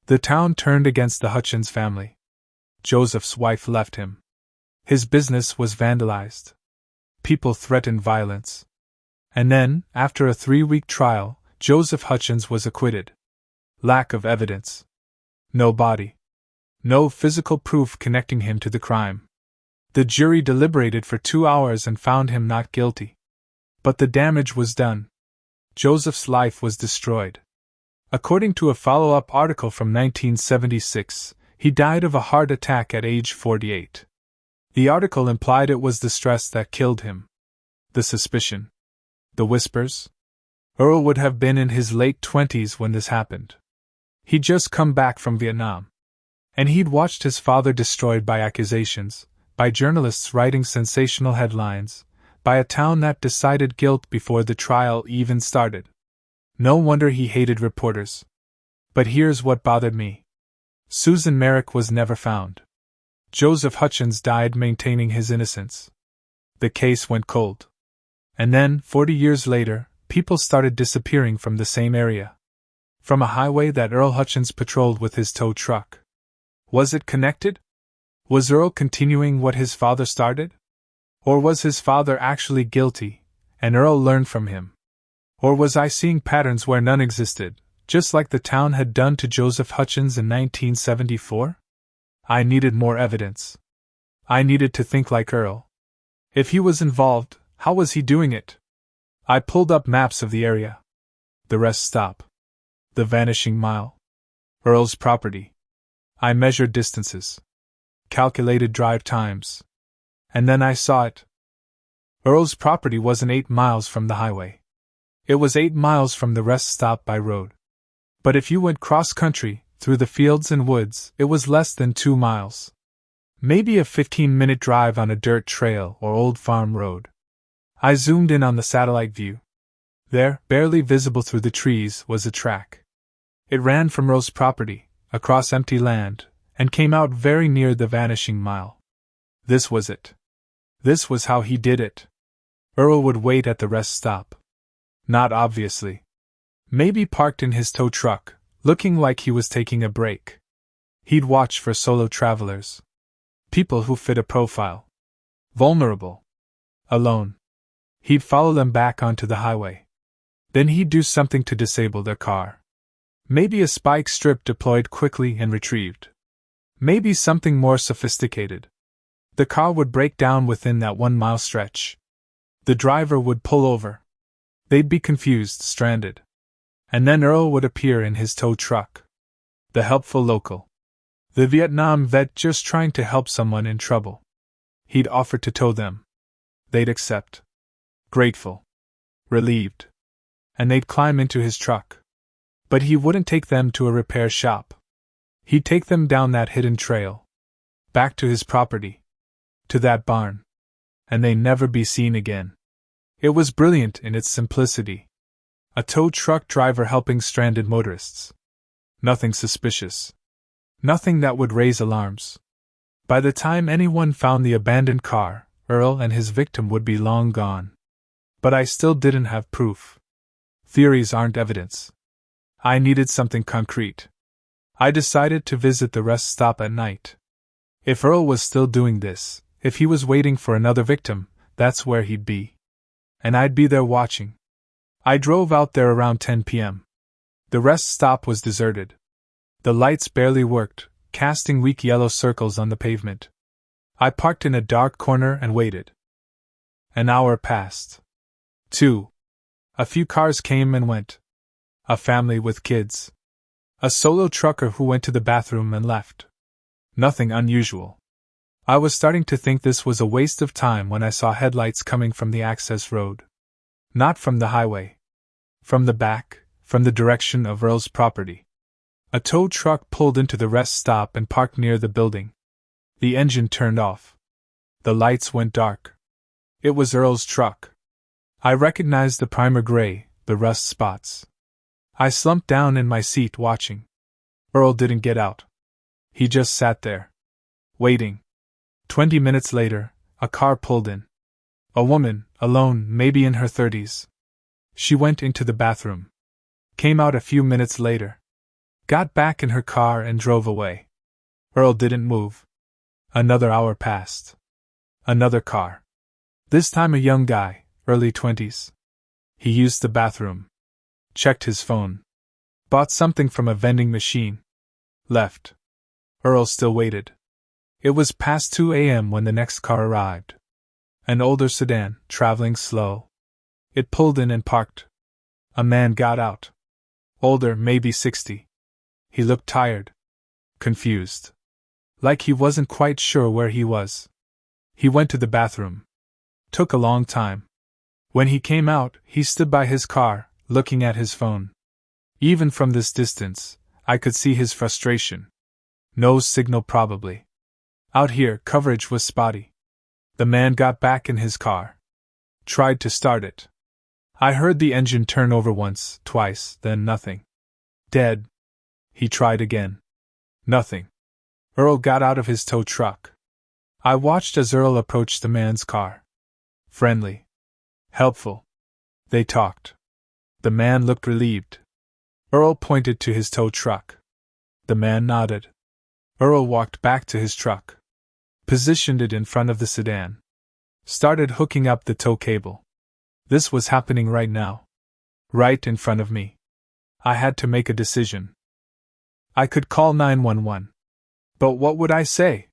The town turned against the Hutchins family. Joseph's wife left him. His business was vandalized. People threatened violence. And then, after a 3-week trial, Joseph Hutchins was acquitted. Lack of evidence. No body. No physical proof connecting him to the crime. The jury deliberated for 2 hours and found him not guilty. But the damage was done. Joseph's life was destroyed. According to a follow-up article from 1976, he died of a heart attack at age 48. The article implied it was the stress that killed him. The suspicion. The whispers. Earl would have been in his late 20s when this happened. He'd just come back from Vietnam. And he'd watched his father destroyed by accusations, by journalists writing sensational headlines, by a town that decided guilt before the trial even started. No wonder he hated reporters. But here's what bothered me. Susan Merrick was never found. Joseph Hutchins died maintaining his innocence. The case went cold. And then, 40 years later, people started disappearing from the same area. From a highway that Earl Hutchins patrolled with his tow truck. Was it connected? Was Earl continuing what his father started? Or was his father actually guilty, and Earl learned from him? Or was I seeing patterns where none existed, just like the town had done to Joseph Hutchins in 1974? I needed more evidence. I needed to think like Earl. If he was involved, how was he doing it? I pulled up maps of the area. The rest stop. The vanishing mile. Earl's property. I measured distances. Calculated drive times. And then I saw it. Earl's property wasn't 8 miles from the highway. It was 8 miles from the rest stop by road. But if you went cross-country, through the fields and woods, it was less than 2 miles. Maybe a 15-minute drive on a dirt trail or old farm road. I zoomed in on the satellite view. There, barely visible through the trees, was a track. It ran from Earl's property, across empty land, and came out very near the vanishing mile. This was it. This was how he did it. Earl would wait at the rest stop. Not obviously. Maybe parked in his tow truck, looking like he was taking a break. He'd watch for solo travelers. People who fit a profile. Vulnerable. Alone. He'd follow them back onto the highway. Then he'd do something to disable their car. Maybe a spike strip deployed quickly and retrieved. Maybe something more sophisticated. The car would break down within that 1-mile stretch. The driver would pull over. They'd be confused, stranded. And then Earl would appear in his tow truck. The helpful local. The Vietnam vet just trying to help someone in trouble. He'd offer to tow them. They'd accept. Grateful. Relieved. And they'd climb into his truck. But he wouldn't take them to a repair shop. He'd take them down that hidden trail. Back to his property. To that barn. And they'd never be seen again. It was brilliant in its simplicity. A tow truck driver helping stranded motorists. Nothing suspicious. Nothing that would raise alarms. By the time anyone found the abandoned car, Earl and his victim would be long gone. But I still didn't have proof. Theories aren't evidence. I needed something concrete. I decided to visit the rest stop at night. If Earl was still doing this, if he was waiting for another victim, that's where he'd be. And I'd be there watching. I drove out there around 10 p.m. The rest stop was deserted. The lights barely worked, casting weak yellow circles on the pavement. I parked in a dark corner and waited. An hour passed. 2. A few cars came and went. A family with kids. A solo trucker who went to the bathroom and left. Nothing unusual. I was starting to think this was a waste of time when I saw headlights coming from the access road. Not from the highway. From the back, from the direction of Earl's property. A tow truck pulled into the rest stop and parked near the building. The engine turned off. The lights went dark. It was Earl's truck. I recognized the primer gray, the rust spots. I slumped down in my seat watching. Earl didn't get out. He just sat there. Waiting. 20 minutes later, a car pulled in. A woman, alone, maybe in her 30s. She went into the bathroom. Came out a few minutes later. Got back in her car and drove away. Earl didn't move. Another hour passed. Another car. This time a young guy, early 20s. He used the bathroom. Checked his phone. Bought something from a vending machine. Left. Earl still waited. It was past 2 a.m. when the next car arrived. An older sedan, traveling slow. It pulled in and parked. A man got out. Older, maybe 60. He looked tired. Confused. Like he wasn't quite sure where he was. He went to the bathroom. Took a long time. When he came out, he stood by his car, looking at his phone. Even from this distance, I could see his frustration. No signal probably. Out here, coverage was spotty. The man got back in his car. Tried to start it. I heard the engine turn over once, twice, then nothing. Dead. He tried again. Nothing. Earl got out of his tow truck. I watched as Earl approached the man's car. Friendly. Helpful. They talked. The man looked relieved. Earl pointed to his tow truck. The man nodded. Earl walked back to his truck. Positioned it in front of the sedan. Started hooking up the tow cable. This was happening right now. Right in front of me. I had to make a decision. I could call 911. But what would I say?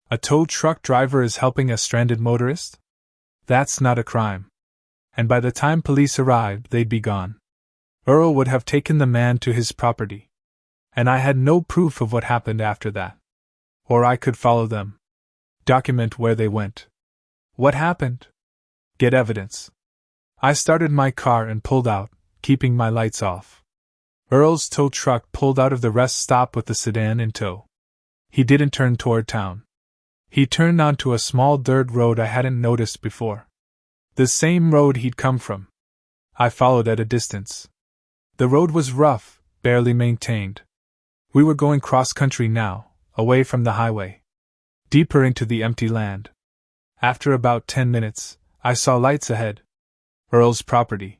A tow truck driver is helping a stranded motorist? That's not a crime. And by the time police arrived, they'd be gone. Earl would have taken the man to his property. And I had no proof of what happened after that. Or I could follow them. Document where they went. What happened? Get evidence. I started my car and pulled out, keeping my lights off. Earl's tow truck pulled out of the rest stop with the sedan in tow. He didn't turn toward town. He turned onto a small dirt road I hadn't noticed before. The same road he'd come from. I followed at a distance. The road was rough, barely maintained. We were going cross-country now, away from the highway. Deeper into the empty land. After about 10 minutes, I saw lights ahead. Earl's property.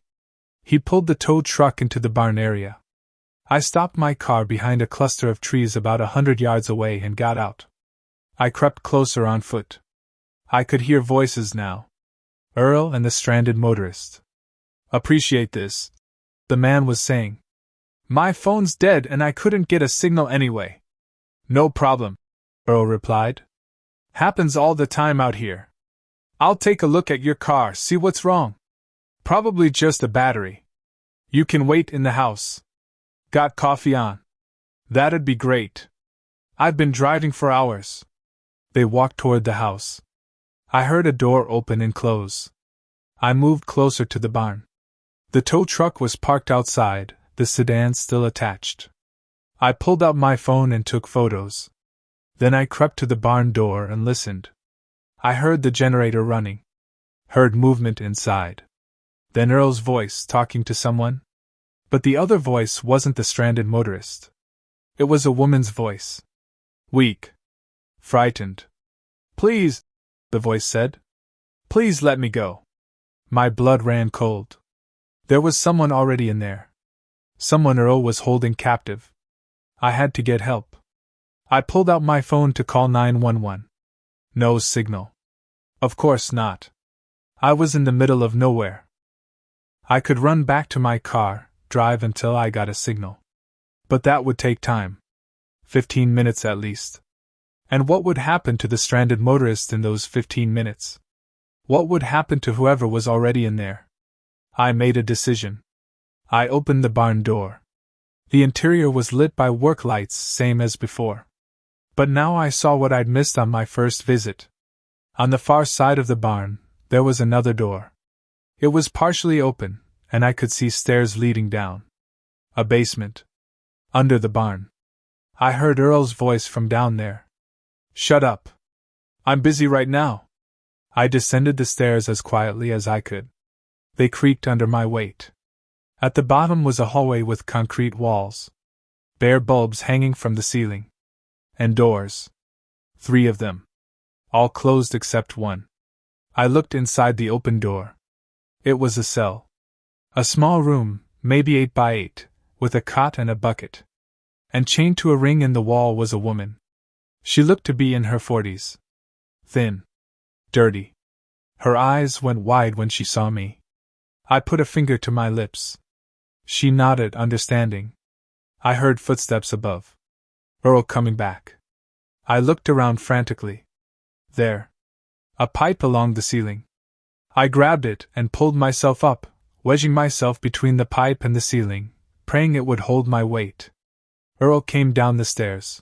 He pulled the tow truck into the barn area. I stopped my car behind a cluster of trees about 100 yards away and got out. I crept closer on foot. I could hear voices now. Earl and the stranded motorist. Appreciate this, the man was saying. My phone's dead and I couldn't get a signal anyway. No problem, Earl replied. Happens all the time out here. I'll take a look at your car, see what's wrong. Probably just a battery. You can wait in the house. Got coffee on? That'd be great. I've been driving for hours. They walked toward the house. I heard a door open and close. I moved closer to the barn. The tow truck was parked outside, the sedan still attached. I pulled out my phone and took photos. Then I crept to the barn door and listened. I heard the generator running. Heard movement inside. Then Earl's voice talking to someone. But the other voice wasn't the stranded motorist. It was a woman's voice. Weak. Frightened. Please, the voice said. Please let me go. My blood ran cold. There was someone already in there. Someone Earl was holding captive. I had to get help. I pulled out my phone to call 911. No signal. Of course not. I was in the middle of nowhere. I could run back to my car, drive until I got a signal. But that would take time. 15 minutes at least. And what would happen to the stranded motorist in those 15 minutes? What would happen to whoever was already in there? I made a decision. I opened the barn door. The interior was lit by work lights, same as before. But now I saw what I'd missed on my first visit. On the far side of the barn, there was another door. It was partially open, and I could see stairs leading down. A basement. Under the barn. I heard Earl's voice from down there. "Shut up. I'm busy right now." I descended the stairs as quietly as I could. They creaked under my weight. At the bottom was a hallway with concrete walls. Bare bulbs hanging from the ceiling. And doors. 3 of them. All closed except one. I looked inside the open door. It was a cell. A small room, maybe 8 by 8, with a cot and a bucket. And chained to a ring in the wall was a woman. She looked to be in her 40s. Thin. Dirty. Her eyes went wide when she saw me. I put a finger to my lips. She nodded, understanding. I heard footsteps above. Earl coming back. I looked around frantically. There. A pipe along the ceiling. I grabbed it and pulled myself up, wedging myself between the pipe and the ceiling, praying it would hold my weight. Earl came down the stairs.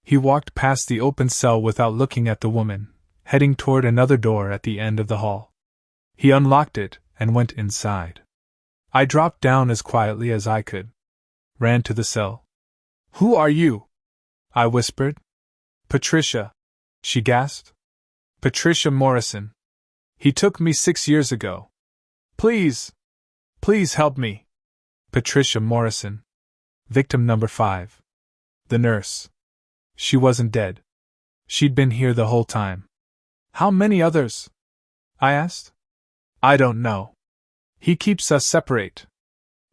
He walked past the open cell without looking at the woman, heading toward another door at the end of the hall. He unlocked it and went inside. I dropped down as quietly as I could. Ran to the cell. "Who are you?" I whispered. "Patricia," she gasped. "Patricia Morrison. He took me 6 years ago. Please help me." Patricia Morrison. Victim number 5. The nurse. She wasn't dead. She'd been here the whole time. "How many others?" I asked. "I don't know. He keeps us separate.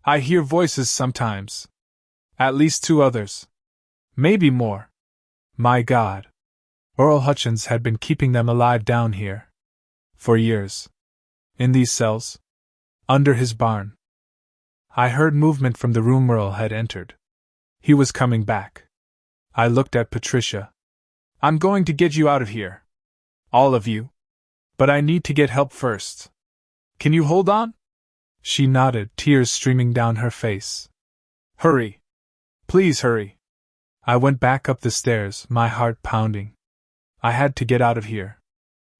I hear voices sometimes. At least 2 others. Maybe more. My God. Earl Hutchins had been keeping them alive down here. For years. In these cells. Under his barn. I heard movement from the room Earl had entered. He was coming back. I looked at Patricia. "I'm going to get you out of here. All of you. But I need to get help first. Can you hold on?" She nodded, tears streaming down her face. "Hurry. Please hurry." I went back up the stairs, my heart pounding. I had to get out of here.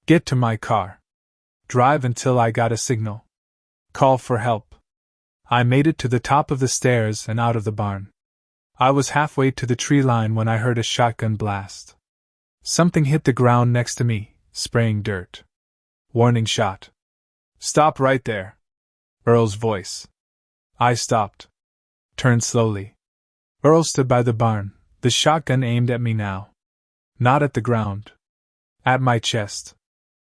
Get to my car. Drive until I got a signal. Call for help. I made it to the top of the stairs and out of the barn. I was halfway to the tree line when I heard a shotgun blast. Something hit the ground next to me, spraying dirt. Warning shot. "Stop right there." Earl's voice. I stopped. Turned slowly. Earl stood by the barn, the shotgun aimed at me now. Not at the ground. At my chest.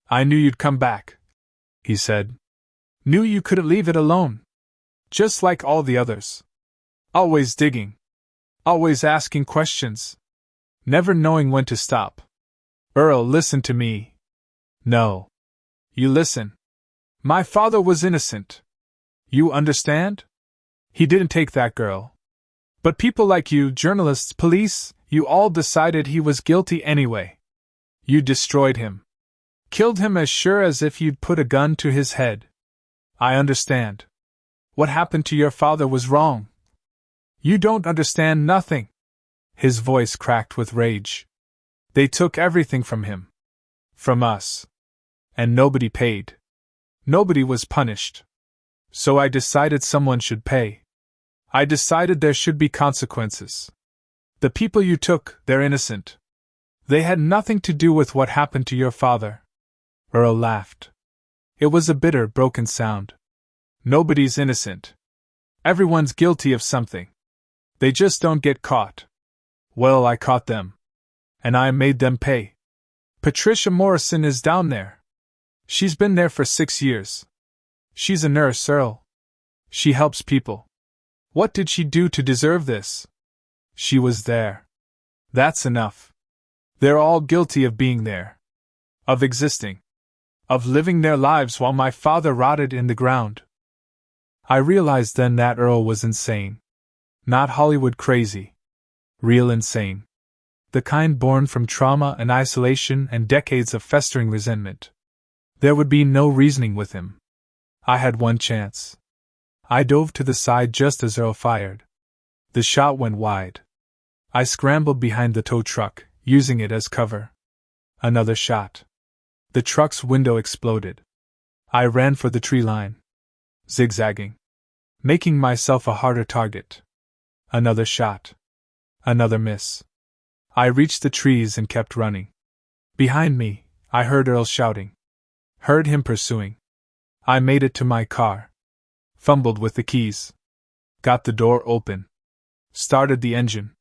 "I knew you'd come back," he said. "Knew you couldn't leave it alone. Just like all the others. Always digging. Always asking questions. Never knowing when to stop. Earl, listen to me." "No. You listen. My father was innocent. You understand? He didn't take that girl. But people like you, journalists, police, you all decided he was guilty anyway. You destroyed him. Killed him as sure as if you'd put a gun to his head. I understand. What happened to your father was wrong. You don't understand nothing." His voice cracked with rage. "They took everything from him. From us. And nobody paid. Nobody was punished. So I decided someone should pay. I decided there should be consequences. The people you took, they're innocent. They had nothing to do with what happened to your father." Earl laughed. It was a bitter, broken sound. "Nobody's innocent. Everyone's guilty of something. They just don't get caught. Well, I caught them. And I made them pay. Patricia Morrison is down there. She's been there for 6 years. She's a nurse, Earl. She helps people. What did she do to deserve this? She was there. That's enough. They're all guilty of being there. Of existing. Of living their lives while my father rotted in the ground." I realized then that Earl was insane. Not Hollywood crazy. Real insane. The kind born from trauma and isolation and decades of festering resentment. There would be no reasoning with him. I had one chance. I dove to the side just as Earl fired. The shot went wide. I scrambled behind the tow truck, using it as cover. Another shot. The truck's window exploded. I ran for the tree line, zigzagging, making myself a harder target. Another shot. Another miss. I reached the trees and kept running. Behind me, I heard Earl shouting. Heard him pursuing. I made it to my car. Fumbled with the keys. Got the door open. Started the engine.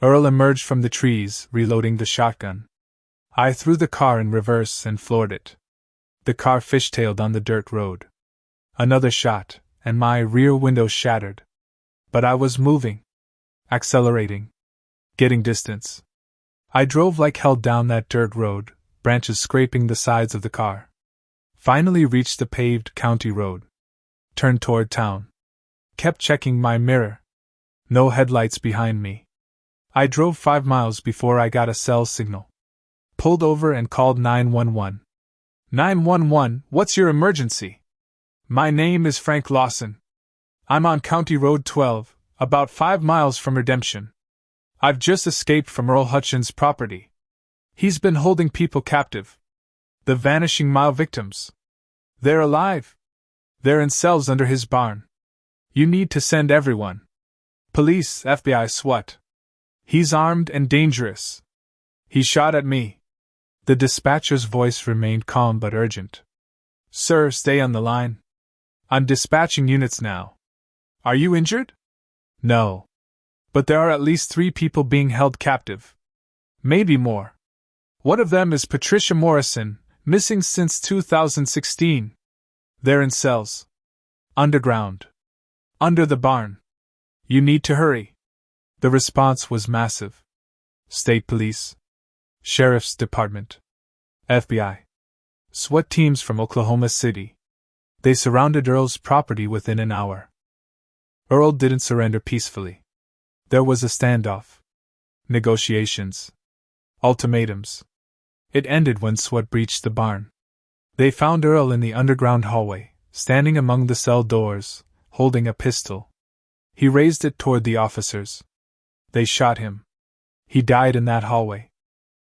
Earl emerged from the trees, reloading the shotgun. I threw the car in reverse and floored it. The car fishtailed on the dirt road. Another shot, and my rear window shattered. But I was moving. Accelerating. Getting distance. I drove like hell down that dirt road, branches scraping the sides of the car. Finally reached the paved county road. Turned toward town. Kept checking my mirror. No headlights behind me. I drove 5 miles before I got a cell signal. Pulled over and called 911. 911, what's your emergency? My name is Frank Lawson. I'm on County Road 12, about 5 miles from Redemption. I've just escaped from Earl Hutchins' property. He's been holding people captive. The Vanishing Mile victims. They're alive. They're in cells under his barn. You need to send everyone. Police, FBI, SWAT. He's armed and dangerous. He shot at me. The dispatcher's voice remained calm but urgent. Sir, stay on the line. I'm dispatching units now. Are you injured? No. But there are at least 3 people being held captive. Maybe more. One of them is Patricia Morrison, missing since 2016. They're in cells. Underground. Under the barn. You need to hurry. The response was massive. State Police. Sheriff's Department. FBI. SWAT teams from Oklahoma City. They surrounded Earl's property within an hour. Earl didn't surrender peacefully. There was a standoff. Negotiations. Ultimatums. It ended when SWAT breached the barn. They found Earl in the underground hallway, standing among the cell doors, holding a pistol. He raised it toward the officers. They shot him. He died in that hallway.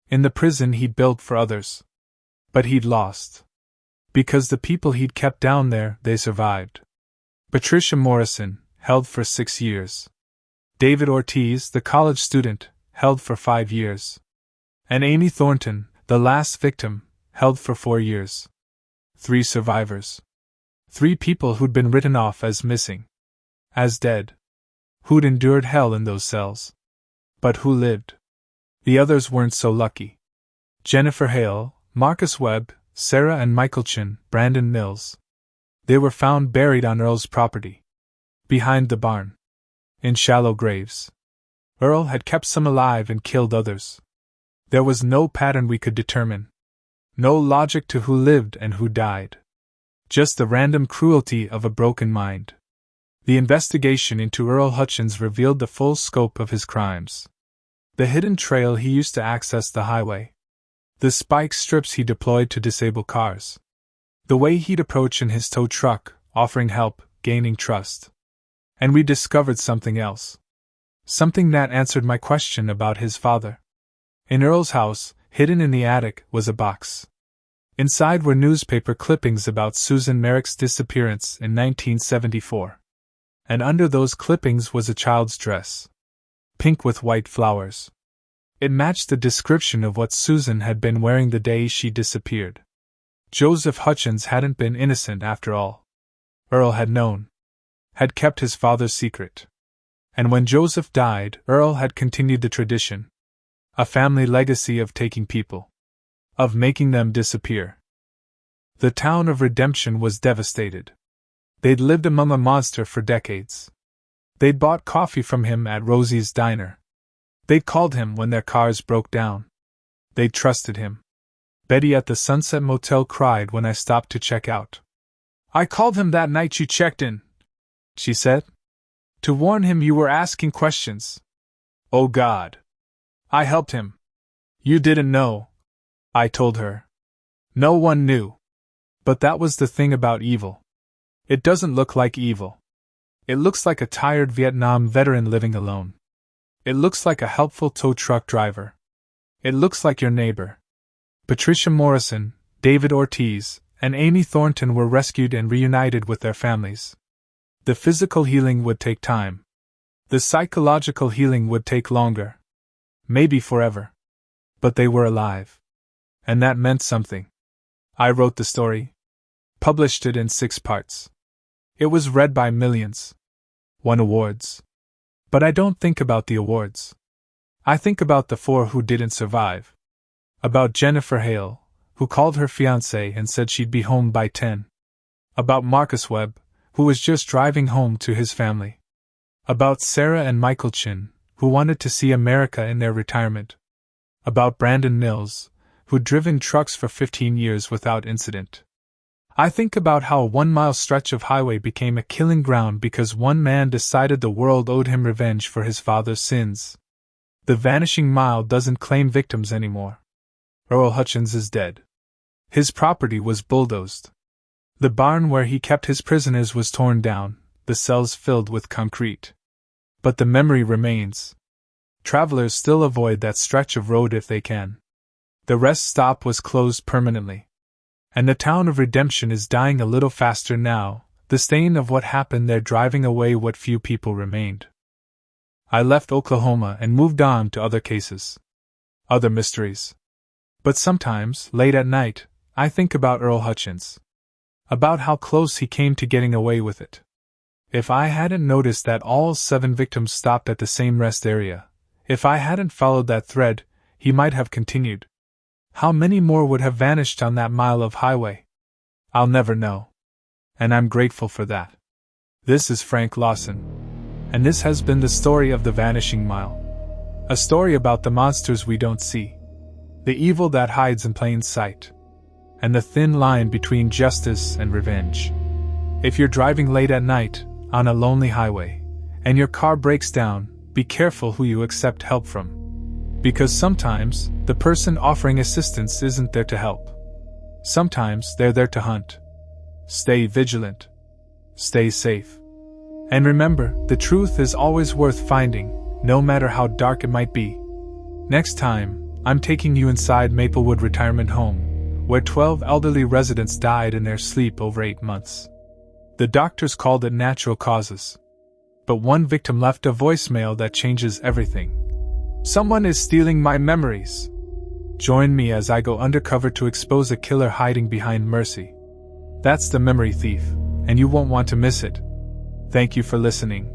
In the prison he'd built for others. But he'd lost. Because the people he'd kept down there, they survived. Patricia Morrison, held for 6 years. David Ortiz, the college student, held for 5 years. And Amy Thornton, the last victim, held for 4 years. 3 survivors. 3 people who'd been written off as missing. As dead. Who'd endured hell in those cells. But who lived? The others weren't so lucky. Jennifer Hale, Marcus Webb, Sarah and Michael Chin, Brandon Mills. They were found buried on Earl's property. Behind the barn. In shallow graves. Earl had kept some alive and killed others. There was no pattern we could determine. No logic to who lived and who died. Just the random cruelty of a broken mind. The investigation into Earl Hutchins revealed the full scope of his crimes. The hidden trail he used to access the highway. The spike strips he deployed to disable cars. The way he'd approach in his tow truck, offering help, gaining trust. And we discovered something else. Something that answered my question about his father. In Earl's house, hidden in the attic, was a box. Inside were newspaper clippings about Susan Merrick's disappearance in 1974. And under those clippings was a child's dress. Pink with white flowers. It matched the description of what Susan had been wearing the day she disappeared. Joseph Hutchins hadn't been innocent after all. Earl had known. Had kept his father's secret. And when Joseph died, Earl had continued the tradition. A family legacy of taking people. Of making them disappear. The town of Redemption was devastated. They'd lived among a monster for decades. They'd bought coffee from him at Rosie's Diner. They'd called him when their cars broke down. They'd trusted him. Betty at the Sunset Motel cried when I stopped to check out. I called him that night you checked in, she said. To warn him you were asking questions. Oh God. I helped him. You didn't know, I told her. No one knew. But that was the thing about evil. It doesn't look like evil. It looks like a tired Vietnam veteran living alone. It looks like a helpful tow truck driver. It looks like your neighbor. Patricia Morrison, David Ortiz, and Amy Thornton were rescued and reunited with their families. The physical healing would take time. The psychological healing would take longer. Maybe forever. But they were alive. And that meant something. I wrote the story. Published it in 6 parts. It was read by millions. Won awards. But I don't think about the awards. I think about the 4 who didn't survive. About Jennifer Hale, who called her fiancé and said she'd be home by 10. About Marcus Webb, who was just driving home to his family. About Sarah and Michael Chin, who wanted to see America in their retirement. About Brandon Mills, who'd driven trucks for 15 years without incident. I think about how a 1-mile stretch of highway became a killing ground because one man decided the world owed him revenge for his father's sins. The vanishing mile doesn't claim victims anymore. Earl Hutchins is dead. His property was bulldozed. The barn where he kept his prisoners was torn down, the cells filled with concrete. But the memory remains. Travelers still avoid that stretch of road if they can. The rest stop was closed permanently. And the town of Redemption is dying a little faster now, the stain of what happened there driving away what few people remained. I left Oklahoma and moved on to other cases. Other mysteries. But sometimes, late at night, I think about Earl Hutchins. About how close he came to getting away with it. If I hadn't noticed that all 7 victims stopped at the same rest area, if I hadn't followed that thread, he might have continued. How many more would have vanished on that mile of highway? I'll never know. And I'm grateful for that. This is Frank Lawson. And this has been the story of the Vanishing Mile. A story about the monsters we don't see. The evil that hides in plain sight. And the thin line between justice and revenge. If you're driving late at night, on a lonely highway, and your car breaks down, be careful who you accept help from. Because sometimes, the person offering assistance isn't there to help. Sometimes they're there to hunt. Stay vigilant. Stay safe. And remember, the truth is always worth finding, no matter how dark it might be. Next time, I'm taking you inside Maplewood Retirement Home, where 12 elderly residents died in their sleep over 8 months. The doctors called it natural causes. But one victim left a voicemail that changes everything. Someone is stealing my memories. Join me as I go undercover to expose a killer hiding behind Mercy. That's the Memory Thief, and you won't want to miss it. Thank you for listening.